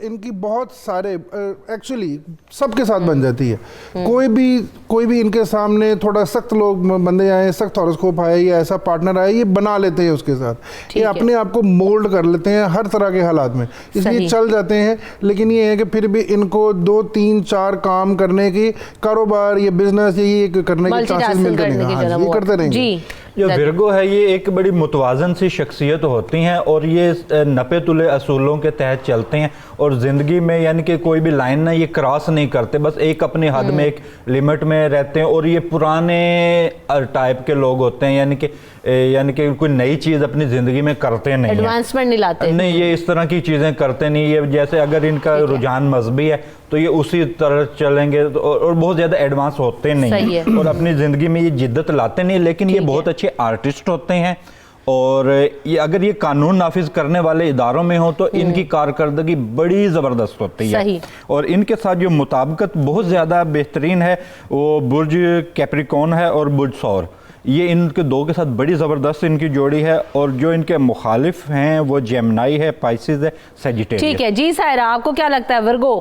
इनकी बहुत सारे एक्चुअली सबके साथ बन जाती है। कोई भी इनके सामने थोड़ा सख्त लोग बंदे आए, सख्त हॉरोस्कोप आए या ऐसा पार्टनर आए, ये बना लेते हैं उसके साथ, ये अपने आप को मोल्ड कर लेते हैं हर तरह के हालात में, इसलिए चल जाते हैं। लेकिन ये है कि फिर भी इनको 2, 3, 4 काम करने की, कारोबार या बिजनेस यही करने के चांसेस मिलते हैं, ये करते रहेंगे। जो विर्गो है ये एक बड़ी मुतवाजन सी शख्सियत होती हैं और ये नपे तुले असूलों के तहत चलते हैं और ज़िंदगी में यानी कि कोई भी लाइन ना ये क्रॉस नहीं करते, बस एक अपनी हद में एक लिमिट में रहते हैं। और ये पुराने टाइप के लोग होते हैं, यानी कि कोई नई चीज़ अपनी ज़िंदगी में करते नहीं, एडवांसमेंट नहीं लाते, नहीं ये इस तरह की चीज़ें करते नहीं। ये जैसे अगर इनका रुझान मजहबी है तो ये उसी तरह चलेंगे और बहुत ज़्यादा एडवांस होते नहीं हैं और अपनी ज़िंदगी में ये जिद्दत लाते नहीं। लेकिन ये बहुत अच्छे आर्टिस्ट होते हैं और ये अगर ये कानून नाफिज करने वाले इदारों में हो तो इनकी कारकर्दगी बड़ी ज़बरदस्त होती है। और इनके साथ जो मुताबिकत बहुत ज़्यादा बेहतरीन है वो बुर्ज कैप्रिकॉर्न है और बुर्ज सौर, ये इनके दो के साथ बड़ी ज़बरदस्त इनकी जोड़ी है। और जो इनके मुखालिफ हैं वो जेमिनी है, पाइसिस है, सजिटेरियस। ठीक है जी सायरा, आपको क्या लगता है वर्गो?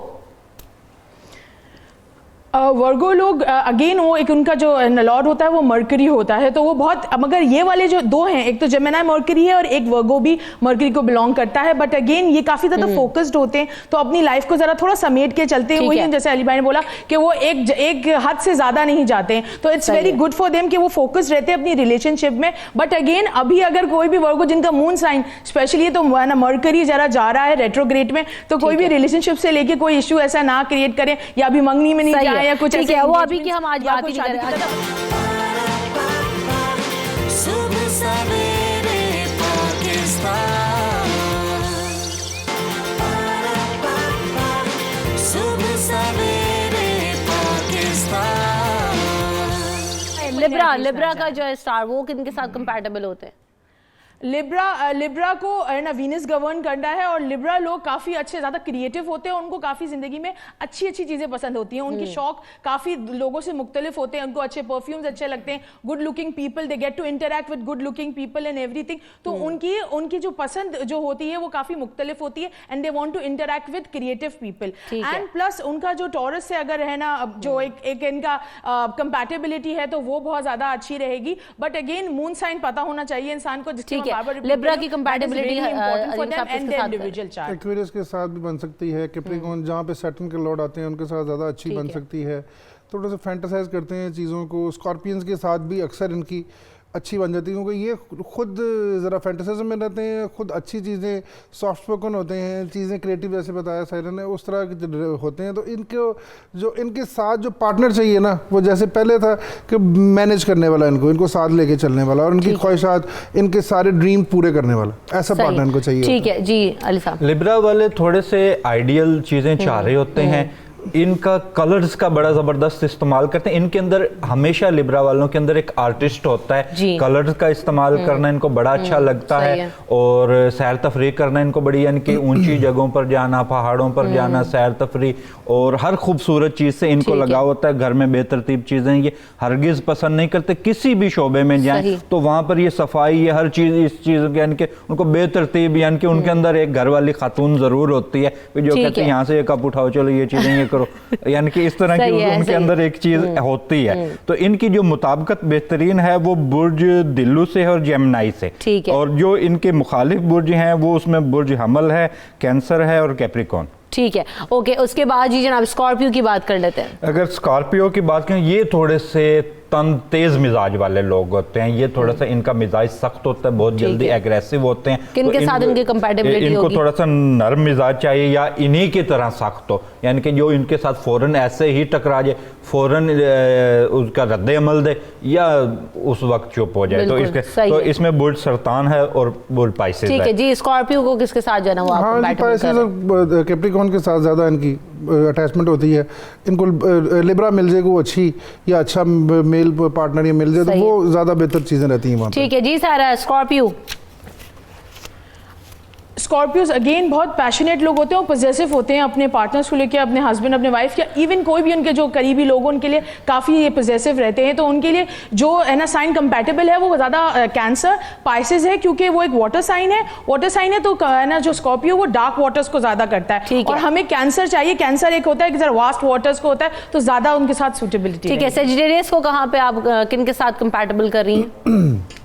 वर्गो लोग अगेन वो एक उनका जो लॉर्ड होता है वो मरकरी होता है, तो वो बहुत, मगर ये वाले जो दो हैं, एक तो जेमिनी मरकरी है और एक वर्गो भी मरकरी को बिलोंग करता है, बट अगेन ये काफी ज्यादा फोकस्ड होते हैं, तो अपनी लाइफ को जरा थोड़ा समेट के चलते हैं। वही जैसे अली भाई ने बोला कि वो एक हद से ज्यादा नहीं जाते हैं, तो it's very good for them कि वो फोकस्ड रहते हैं अपनी रिलेशनशिप में। बट अगेन अभी अगर कोई भी वर्गो जिनका मून साइन स्पेशली तो मरकरी जरा जा रहा है रेट्रोग्रेड में, तो कोई भी रिलेशनशिप से लेके कोई इश्यू ऐसा ना क्रिएट करें या अभी मंगनी में नहीं जाए या कुछ ऐसे है, वो अभी की हम आज बात ही नहीं करें। सुबह सवेरे पाकिस्तान, सुबह सवेरे पाकिस्तान। लिब्रा का जो है स्टार, वो किनके साथ कंपैटिबल होते हैं? लिब्रा को ना वीनस गवर्न करना है और लिब्रा लोग काफी अच्छे, ज्यादा क्रिएटिव होते हैं, उनको काफी जिंदगी में अच्छी अच्छी चीजें पसंद होती हैं, उनकी शौक काफी लोगों से मुख्तलिफ होते हैं, उनको अच्छे परफ्यूम्स अच्छे लगते हैं, good looking people, they get to interact with good looking people and everything. तो उनकी जो पसंद जो होती है वो काफी मुख्तलिफ होती है and they want to interact with creative people. And plus उनका जो टॉरस से अगर है ना जो एक इनका कंपैटिबिलिटी है तो वो बहुत ज्यादा अच्छी रहेगी। बट अगेन मून साइन पता होना चाहिए इंसान को, जिसके लिब्रा की कंपैटिबिलिटी एक्वेरियस के साथ भी बन सकती है, कैप्रिकॉर्न जहाँ पे सैटर्न के लॉर्ड आते हैं उनके साथ ज़्यादा अच्छी बन सकती है, थोड़ा सा फैंटासाइज करते हैं चीज़ों को। स्कॉर्पियंस के साथ भी अक्सर इनकी अच्छी बन जाती है क्योंकि ये खुद ज़रा फैंटासिज्म में रहते हैं, खुद अच्छी चीज़ें, सॉफ्ट स्पोकन होते हैं, चीज़ें क्रिएटिव जैसे बताया सायरा ने, उस तरह के होते हैं। तो इनके साथ जो पार्टनर चाहिए ना, वो जैसे पहले था कि मैनेज करने वाला, इनको साथ लेके चलने वाला और इनकी ख्वाहिशात, इनके सारे ड्रीम पूरे करने वाला, ऐसा पार्टनर इनको चाहिए। ठीक है जी अली साहब। लिब्रा वाले थोड़े से आइडियल चीज़ें चाह रहे होते हैं इनका कलर्स का बड़ा ज़बरदस्त इस्तेमाल करते हैं। इनके अंदर हमेशा लिब्रा वालों के अंदर एक आर्टिस्ट होता है, कलर्स का इस्तेमाल करना इनको बड़ा अच्छा लगता है और सैर तफरीह करना इनको बड़ी, यानी कि ऊंची जगहों पर जाना, पहाड़ों पर जाना, सैर तफरीह और हर खूबसूरत चीज़ से इनको लगाव होता है। घर में बेतरतीब चीज़ें ये हरगिज़ पसंद नहीं करते। किसी भी शोबे में जाएं तो वहाँ पर ये सफाई, ये हर चीज़, इस चीज़ यानी कि उनको बेतरतीब, यानी कि उनके अंदर एक घर वाली खातून ज़रूर होती है जो कहते हैं यहाँ से ये कप उठाओ, चलो ये चीज़ें ये करो, यानी कि इस तरह की उनके अंदर एक चीज़ होती है। तो इनकी जो मुताबिकत बेहतरीन है वो बुर्ज दिल्लू से है और जेमिनी से, और जो इनके मुखालिफ बुर्ज हैं वो उसमें बुर्ज हमल है, कैंसर है और कैप्रिकॉर्न। ठीक है, ओके। उसके बाद जी जनाब स्कॉर्पियो की बात कर लेते हैं। अगर स्कॉर्पियो की बात करें, ये थोड़े से तेज मिजाज वाले लोग होते हैं। ये थोड़ा सा इनका मिजाज सख्त होता है, बहुत जल्दी एग्रेसिव होते हैं। किनके तो साथ इनकी कंपैटिबिलिटी इनको होगी? थोड़ा सा नरम मिजाज चाहिए या इन्हीं की तरह सख्त हो, यानी कि जो इनके साथ फौरन ऐसे ही टकरा जाए, फौरन उसका रद्द अमल दे या उस वक्त चुप हो जाए। तो इसमें बुर्ज सरतान है और बुर्ज पाइसेस है। ठीक है जी, स्कॉर्पियो को किसके साथ जाना हुआ? हाँ, पाइसेस और कैप्रिकॉर्न के साथ ज़्यादा इनकी अटैचमेंट होती है। इनको लिब्रा मिल जाए वो अच्छी या अच्छा मेल पार्टनर ये मिल जाए तो वो ज़्यादा बेहतर चीज़ें रहती हैं वहाँ। ठीक है जी सारा। स्कॉर्पियो स्कॉर्पियोज अगेन बहुत पैशनेट लोग होते हैं और पॉजिटिव होते हैं अपने पार्टनर्स को लेके, अपने हस्बैंड, अपने वाइफ या इवन कोई भी उनके जो करीबी लोग उनके लिए काफ़ी ये पॉजिटिव रहते हैं। तो उनके लिए जो है ना साइन कंपैटिबल है वो ज़्यादा कैंसर पाइसेस है, क्योंकि वो एक वाटर साइन है। वाटर साइन है तो है ना जो स्कॉर्पियो वो डार्क वाटर्स को ज़्यादा करता है, और हमें कैंसर चाहिए। कैंसर एक होता है कि जरा वास्ट वाटर्स को होता है, तो ज़्यादा उनके साथ सूटेबिलिटी। ठीक है, सेजिटेरियस को कहाँ पे आप किन के साथ कंपैटिबल कर रही हैं?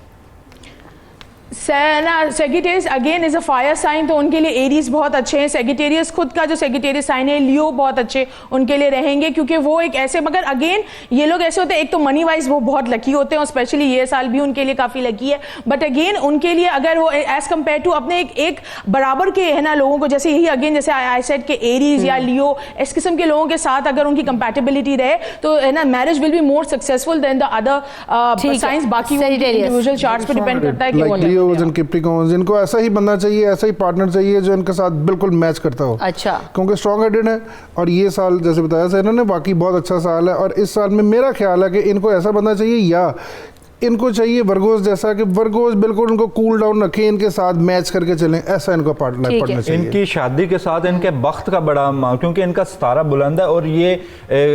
Sagittarius again is a fire sign, तो उनके लिए एरीज बहुत अच्छे हैं। सेजिटेरियस खुद का जो सेजिटेरियस साइन है, लियो बहुत अच्छे उनके लिए रहेंगे, क्योंकि वो एक ऐसे, मगर अगेन ये लोग ऐसे होते हैं, एक तो मनी वाइज वो बहुत लकी होते हैं और स्पेशली ये साल भी उनके लिए काफ़ी लकी है। बट अगेन उनके लिए अगर वो एज कम्पेयर टू अपने एक बराबर के है ना लोगों को, जैसे यही अगेन जैसे आई सेड के एरीज या लियो इस किस्म के लोगों के साथ अगर उनकी कंपैटिबिलिटी रहे तो है ना marriage will be more successful then the other science. बाकी इंडिविजुअल चार्ट्स पे डिपेंड करता है कि कैप्रिकॉर्न इनको ऐसा ही बंदा चाहिए, ऐसा ही पार्टनर चाहिए जो इनके साथ बिल्कुल मैच करता हो। अच्छा, क्योंकि स्ट्रॉन्ग हेडेड है और ये साल जैसे बताया था इन्होंने बाकी बहुत अच्छा साल है। और इस साल में मेरा ख्याल है कि इनको ऐसा बंदा चाहिए या इनको चाहिए वर्गोस जैसा कि वर्गोस बिल्कुल उनको कूल डाउन रखे, इनके साथ मैच करके चलें, ऐसा इनको पार्टनर चाहिए। इनकी शादी के साथ इनके वक्त का बड़ा क्योंकि इनका सितारा बुलंद है और ये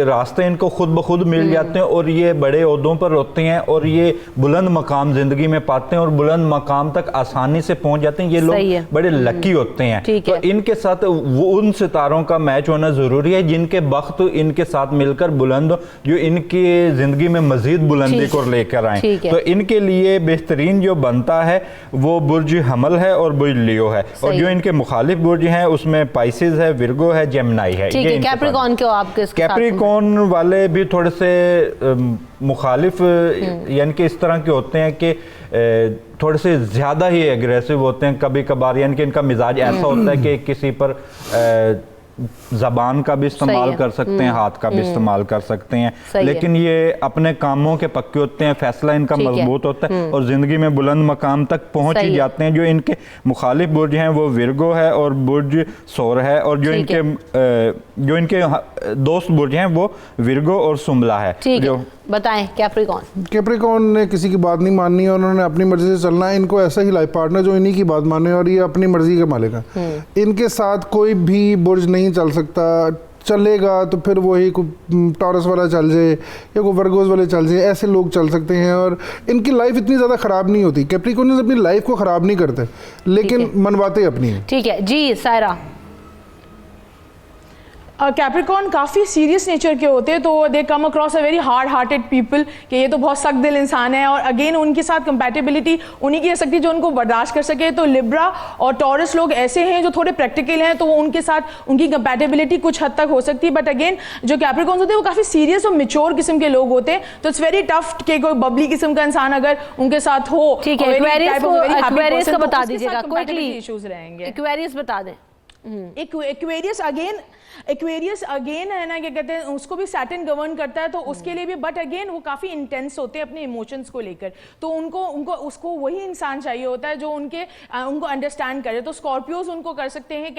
रास्ते इनको खुद ब खुद मिल जाते हैं और ये बड़े ओहदों पर होते हैं और ये बुलंद मकाम जिंदगी में पाते हैं और बुलंद मकाम तक आसानी से पहुंच जाते हैं। ये लोग बड़े लकी होते हैं। तो इनके साथ वो उन सितारों का मैच होना जरूरी है जिनके वक्त इनके साथ मिलकर बुलंद हो, जो इनकी जिंदगी में मजीद बुलंदी को लेकर आए। तो इनके लिए बेहतरीन जो बनता है वो बुर्ज हमल है और बुर्ज लियो है, और जो इनके मुखालिफ बुर्ज हैं उसमें पाइसेस है, विर्गो है, जेमिनी है। ठीक है, कैप्रिकॉर्न क्यों आपके? कैप्रिकॉर्न वाले भी थोड़े से मुखालिफ यानी कि इस तरह के होते हैं कि थोड़े से ज़्यादा ही एग्रेसिव होते हैं कभी कभार, यानी कि इनका मिजाज ऐसा होता है कि किसी पर ज़बान का भी इस्तेमाल कर सकते हैं, हाथ का भी इस्तेमाल कर सकते हैं, लेकिन ये अपने कामों के पक्के होते हैं, फैसला इनका मजबूत होता है और ज़िंदगी में बुलंद मकाम तक पहुंच ही जाते हैं। जो इनके मुखालिफ बुर्ज हैं वो विर्गो है और बुर्ज सौर है, और जो इनके दोस्त बुर्ज हैं वो विर्गो और सुमला है। जो बताएं कैप्रिकॉर्न ने किसी की बात नहीं माननी है, उन्होंने अपनी मर्जी से चलना है। इनको ऐसा ही लाइफ पार्टनर जो इन्हीं की बात माने और ये अपनी मर्जी के मालिक है। इनके साथ कोई भी बुर्ज नहीं चल सकता, चलेगा तो फिर वही टॉरस वाला चल जाए या कोई वर्गोस वाले चल जाए, ऐसे लोग चल सकते हैं और इनकी लाइफ इतनी ज़्यादा ख़राब नहीं होती। कैप्रिकॉर्न अपनी लाइफ को ख़राब नहीं करते लेकिन मनवाते अपनी है। ठीक है जी सायरा। कैप्रिकॉर्न काफ़ी सीरियस नेचर के होते हैं, तो they come across a very hard hearted people कि ये तो बहुत सख्त दिल इंसान है, और अगेन उनके साथ कंपैटिबिलिटी उन्हीं की हो सकती है जो उनको बर्दाश्त कर सके। तो लिब्रा और टॉरस लोग ऐसे हैं जो थोड़े प्रैक्टिकल हैं, तो उनके साथ उनकी कंपैटिबिलिटी कुछ हद तक हो सकती है। बट अगेन जो कैप्रिकॉर्न होते हैं वो काफ़ी सीरियस और मेच्योर किस्म के लोग होते हैं, तो इट्स वेरी टफ कि कोई बबली किस्म का इंसान अगर उनके साथ हो। ठीक है, एक्वेरियस का बता दीजिएगा, क्वेश्चंस रहेंगे। एक्वेरियस बता दें। एक्वेरियस अगेन एक्वेरियस अगेन है ना, क्या कहते हैं, उसको भी सैटर्न गवर्न करता है, तो उसके लिए भी, बट अगेन वो काफी इंटेंस होते हैं अपने इमोशंस को लेकर, तो उनको उनको उसको वही इंसान चाहिए होता है जो उनको अंडरस्टैंड करे। तो स्कॉर्पियोज उनको कर सकते हैं,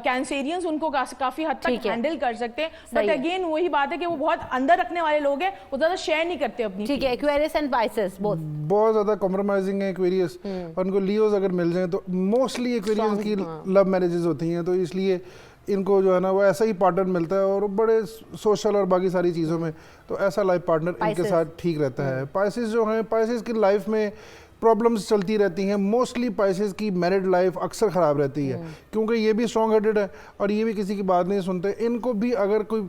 कैंसेरियंस उनको काफी हद तक हैंडल कर सकते हैं, बट अगेन वही बात है कि वो बहुत अंदर रखने वाले लोग हैं, वो ज्यादा शेयर नहीं करते अपनी। ठीक है, एक्वेरियस एंड पाइसेस बहुत ज्यादा कॉम्प्रोमाइजिंग है एक्वेरियस, और उनको लियोज अगर मिल जाए तो मोस्टली एक्वेरियस की लव मैरिजेस होती हैं, तो इसलिए इनको जो है ना वो ऐसा ही पार्टनर मिलता है, और बड़े सोशल और बाकी सारी चीज़ों में तो ऐसा लाइफ पार्टनर इनके साथ ठीक रहता है। पाइसेस जो हैं, पाइसेस की लाइफ में प्रॉब्लम्स चलती रहती हैं, मोस्टली पाइसेस की मैरिड लाइफ अक्सर ख़राब रहती है, क्योंकि ये भी स्ट्रॉन्ग हेडेड है और ये भी किसी की बात नहीं सुनते। इनको भी अगर कोई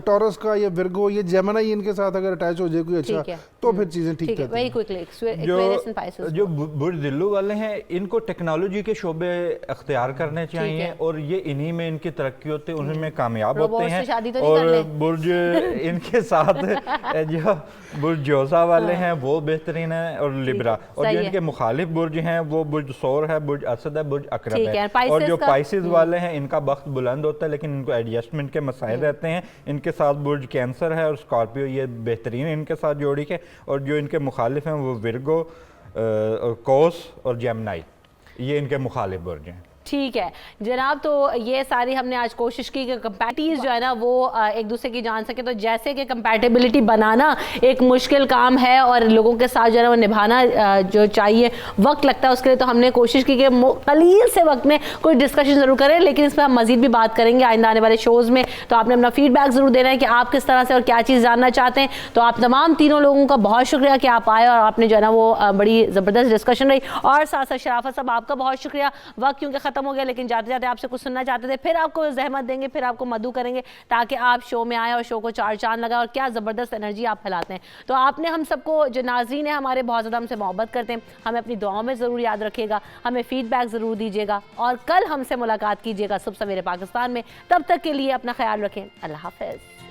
टॉरस का या विर्गो या जेमिनी इनके साथ अगर अटैच हो जाए कोई अच्छा, तो फिर चीज़ें ठीक रहती हैं। जो बुर्ज दिल्लू वाले हैं, इनको टेक्नोलॉजी के शोबे अख्तियार करने चाहिए, और ये इन्हीं में इनकी तरक्की होती है, उन्हीं में कामयाब होते हैं। और बुर्ज इनके साथ जो बुर्ज जोसा वाले हैं वो बेहतरीन है, और लिब्रा, और जो इनके मुखालिफ बुर्ज हैं वो बुर्ज सौर है, बुर्ज असद है, बुर्ज अकरब है। और जो पाइसेस वाले हैं इनका बख्त बुलंद होता है, लेकिन इनको एडजस्टमेंट के मसाइल रहते हैं। इनके साथ बुर्ज कैंसर है और स्कॉर्पियो, ये बेहतरीन है इनके साथ जोड़ी के। और जो इनके मुखालिफ हैं वो विर्गो, कोस और जेमिनी, ये इनके मुखालिफ बुर्ज हैं। ठीक है जनाब, तो ये सारी हमने आज कोशिश की कि कंपैटिबिलिटीज जो है ना वो एक दूसरे की जान सके। तो जैसे कि कंपैटिबिलिटी बनाना एक मुश्किल काम है और लोगों के साथ जो है ना वो निभाना जो चाहिए वक्त लगता है, उसके लिए तो हमने कोशिश की कि कलील से वक्त में कोई डिस्कशन ज़रूर करें, लेकिन इस पर हम मज़ीद भी बात करेंगे आइंदा आने वाले शोज़ में। तो आपने अपना फीडबैक ज़रूर देना है कि आप किस तरह से और क्या चीज़ जानना चाहते हैं। तो आप तमाम तीनों लोगों का बहुत शुक्रिया कि आप आए और आपने जो है ना वो बड़ी ज़बरदस्त डिस्कशन रही। और साथ साथ शराफत साहब आपका बहुत शुक्रिया, वक्त क्योंकि ख़त्म हो गया, लेकिन जाते जाते आपसे कुछ सुनना चाहते थे, फिर आपको जहमत देंगे, फिर आपको मदू करेंगे ताकि आप शो में आए और शो को चार चांद लगाए। और क्या ज़बरदस्त एनर्जी आप फैलाते हैं। तो आपने हम सबको, जो नाज़रीन है हमारे, बहुत ज़्यादा हमसे मोहब्बत करते हैं, हमें अपनी दुआओं में ज़रूर याद रखिएगा, हमें फीडबैक ज़रूर दीजिएगा और कल हमसे मुलाकात कीजिएगा सुबह सवेरे पाकिस्तान में। तब तक के लिए अपना ख्याल रखें। अल्लाह हाफ़िज़।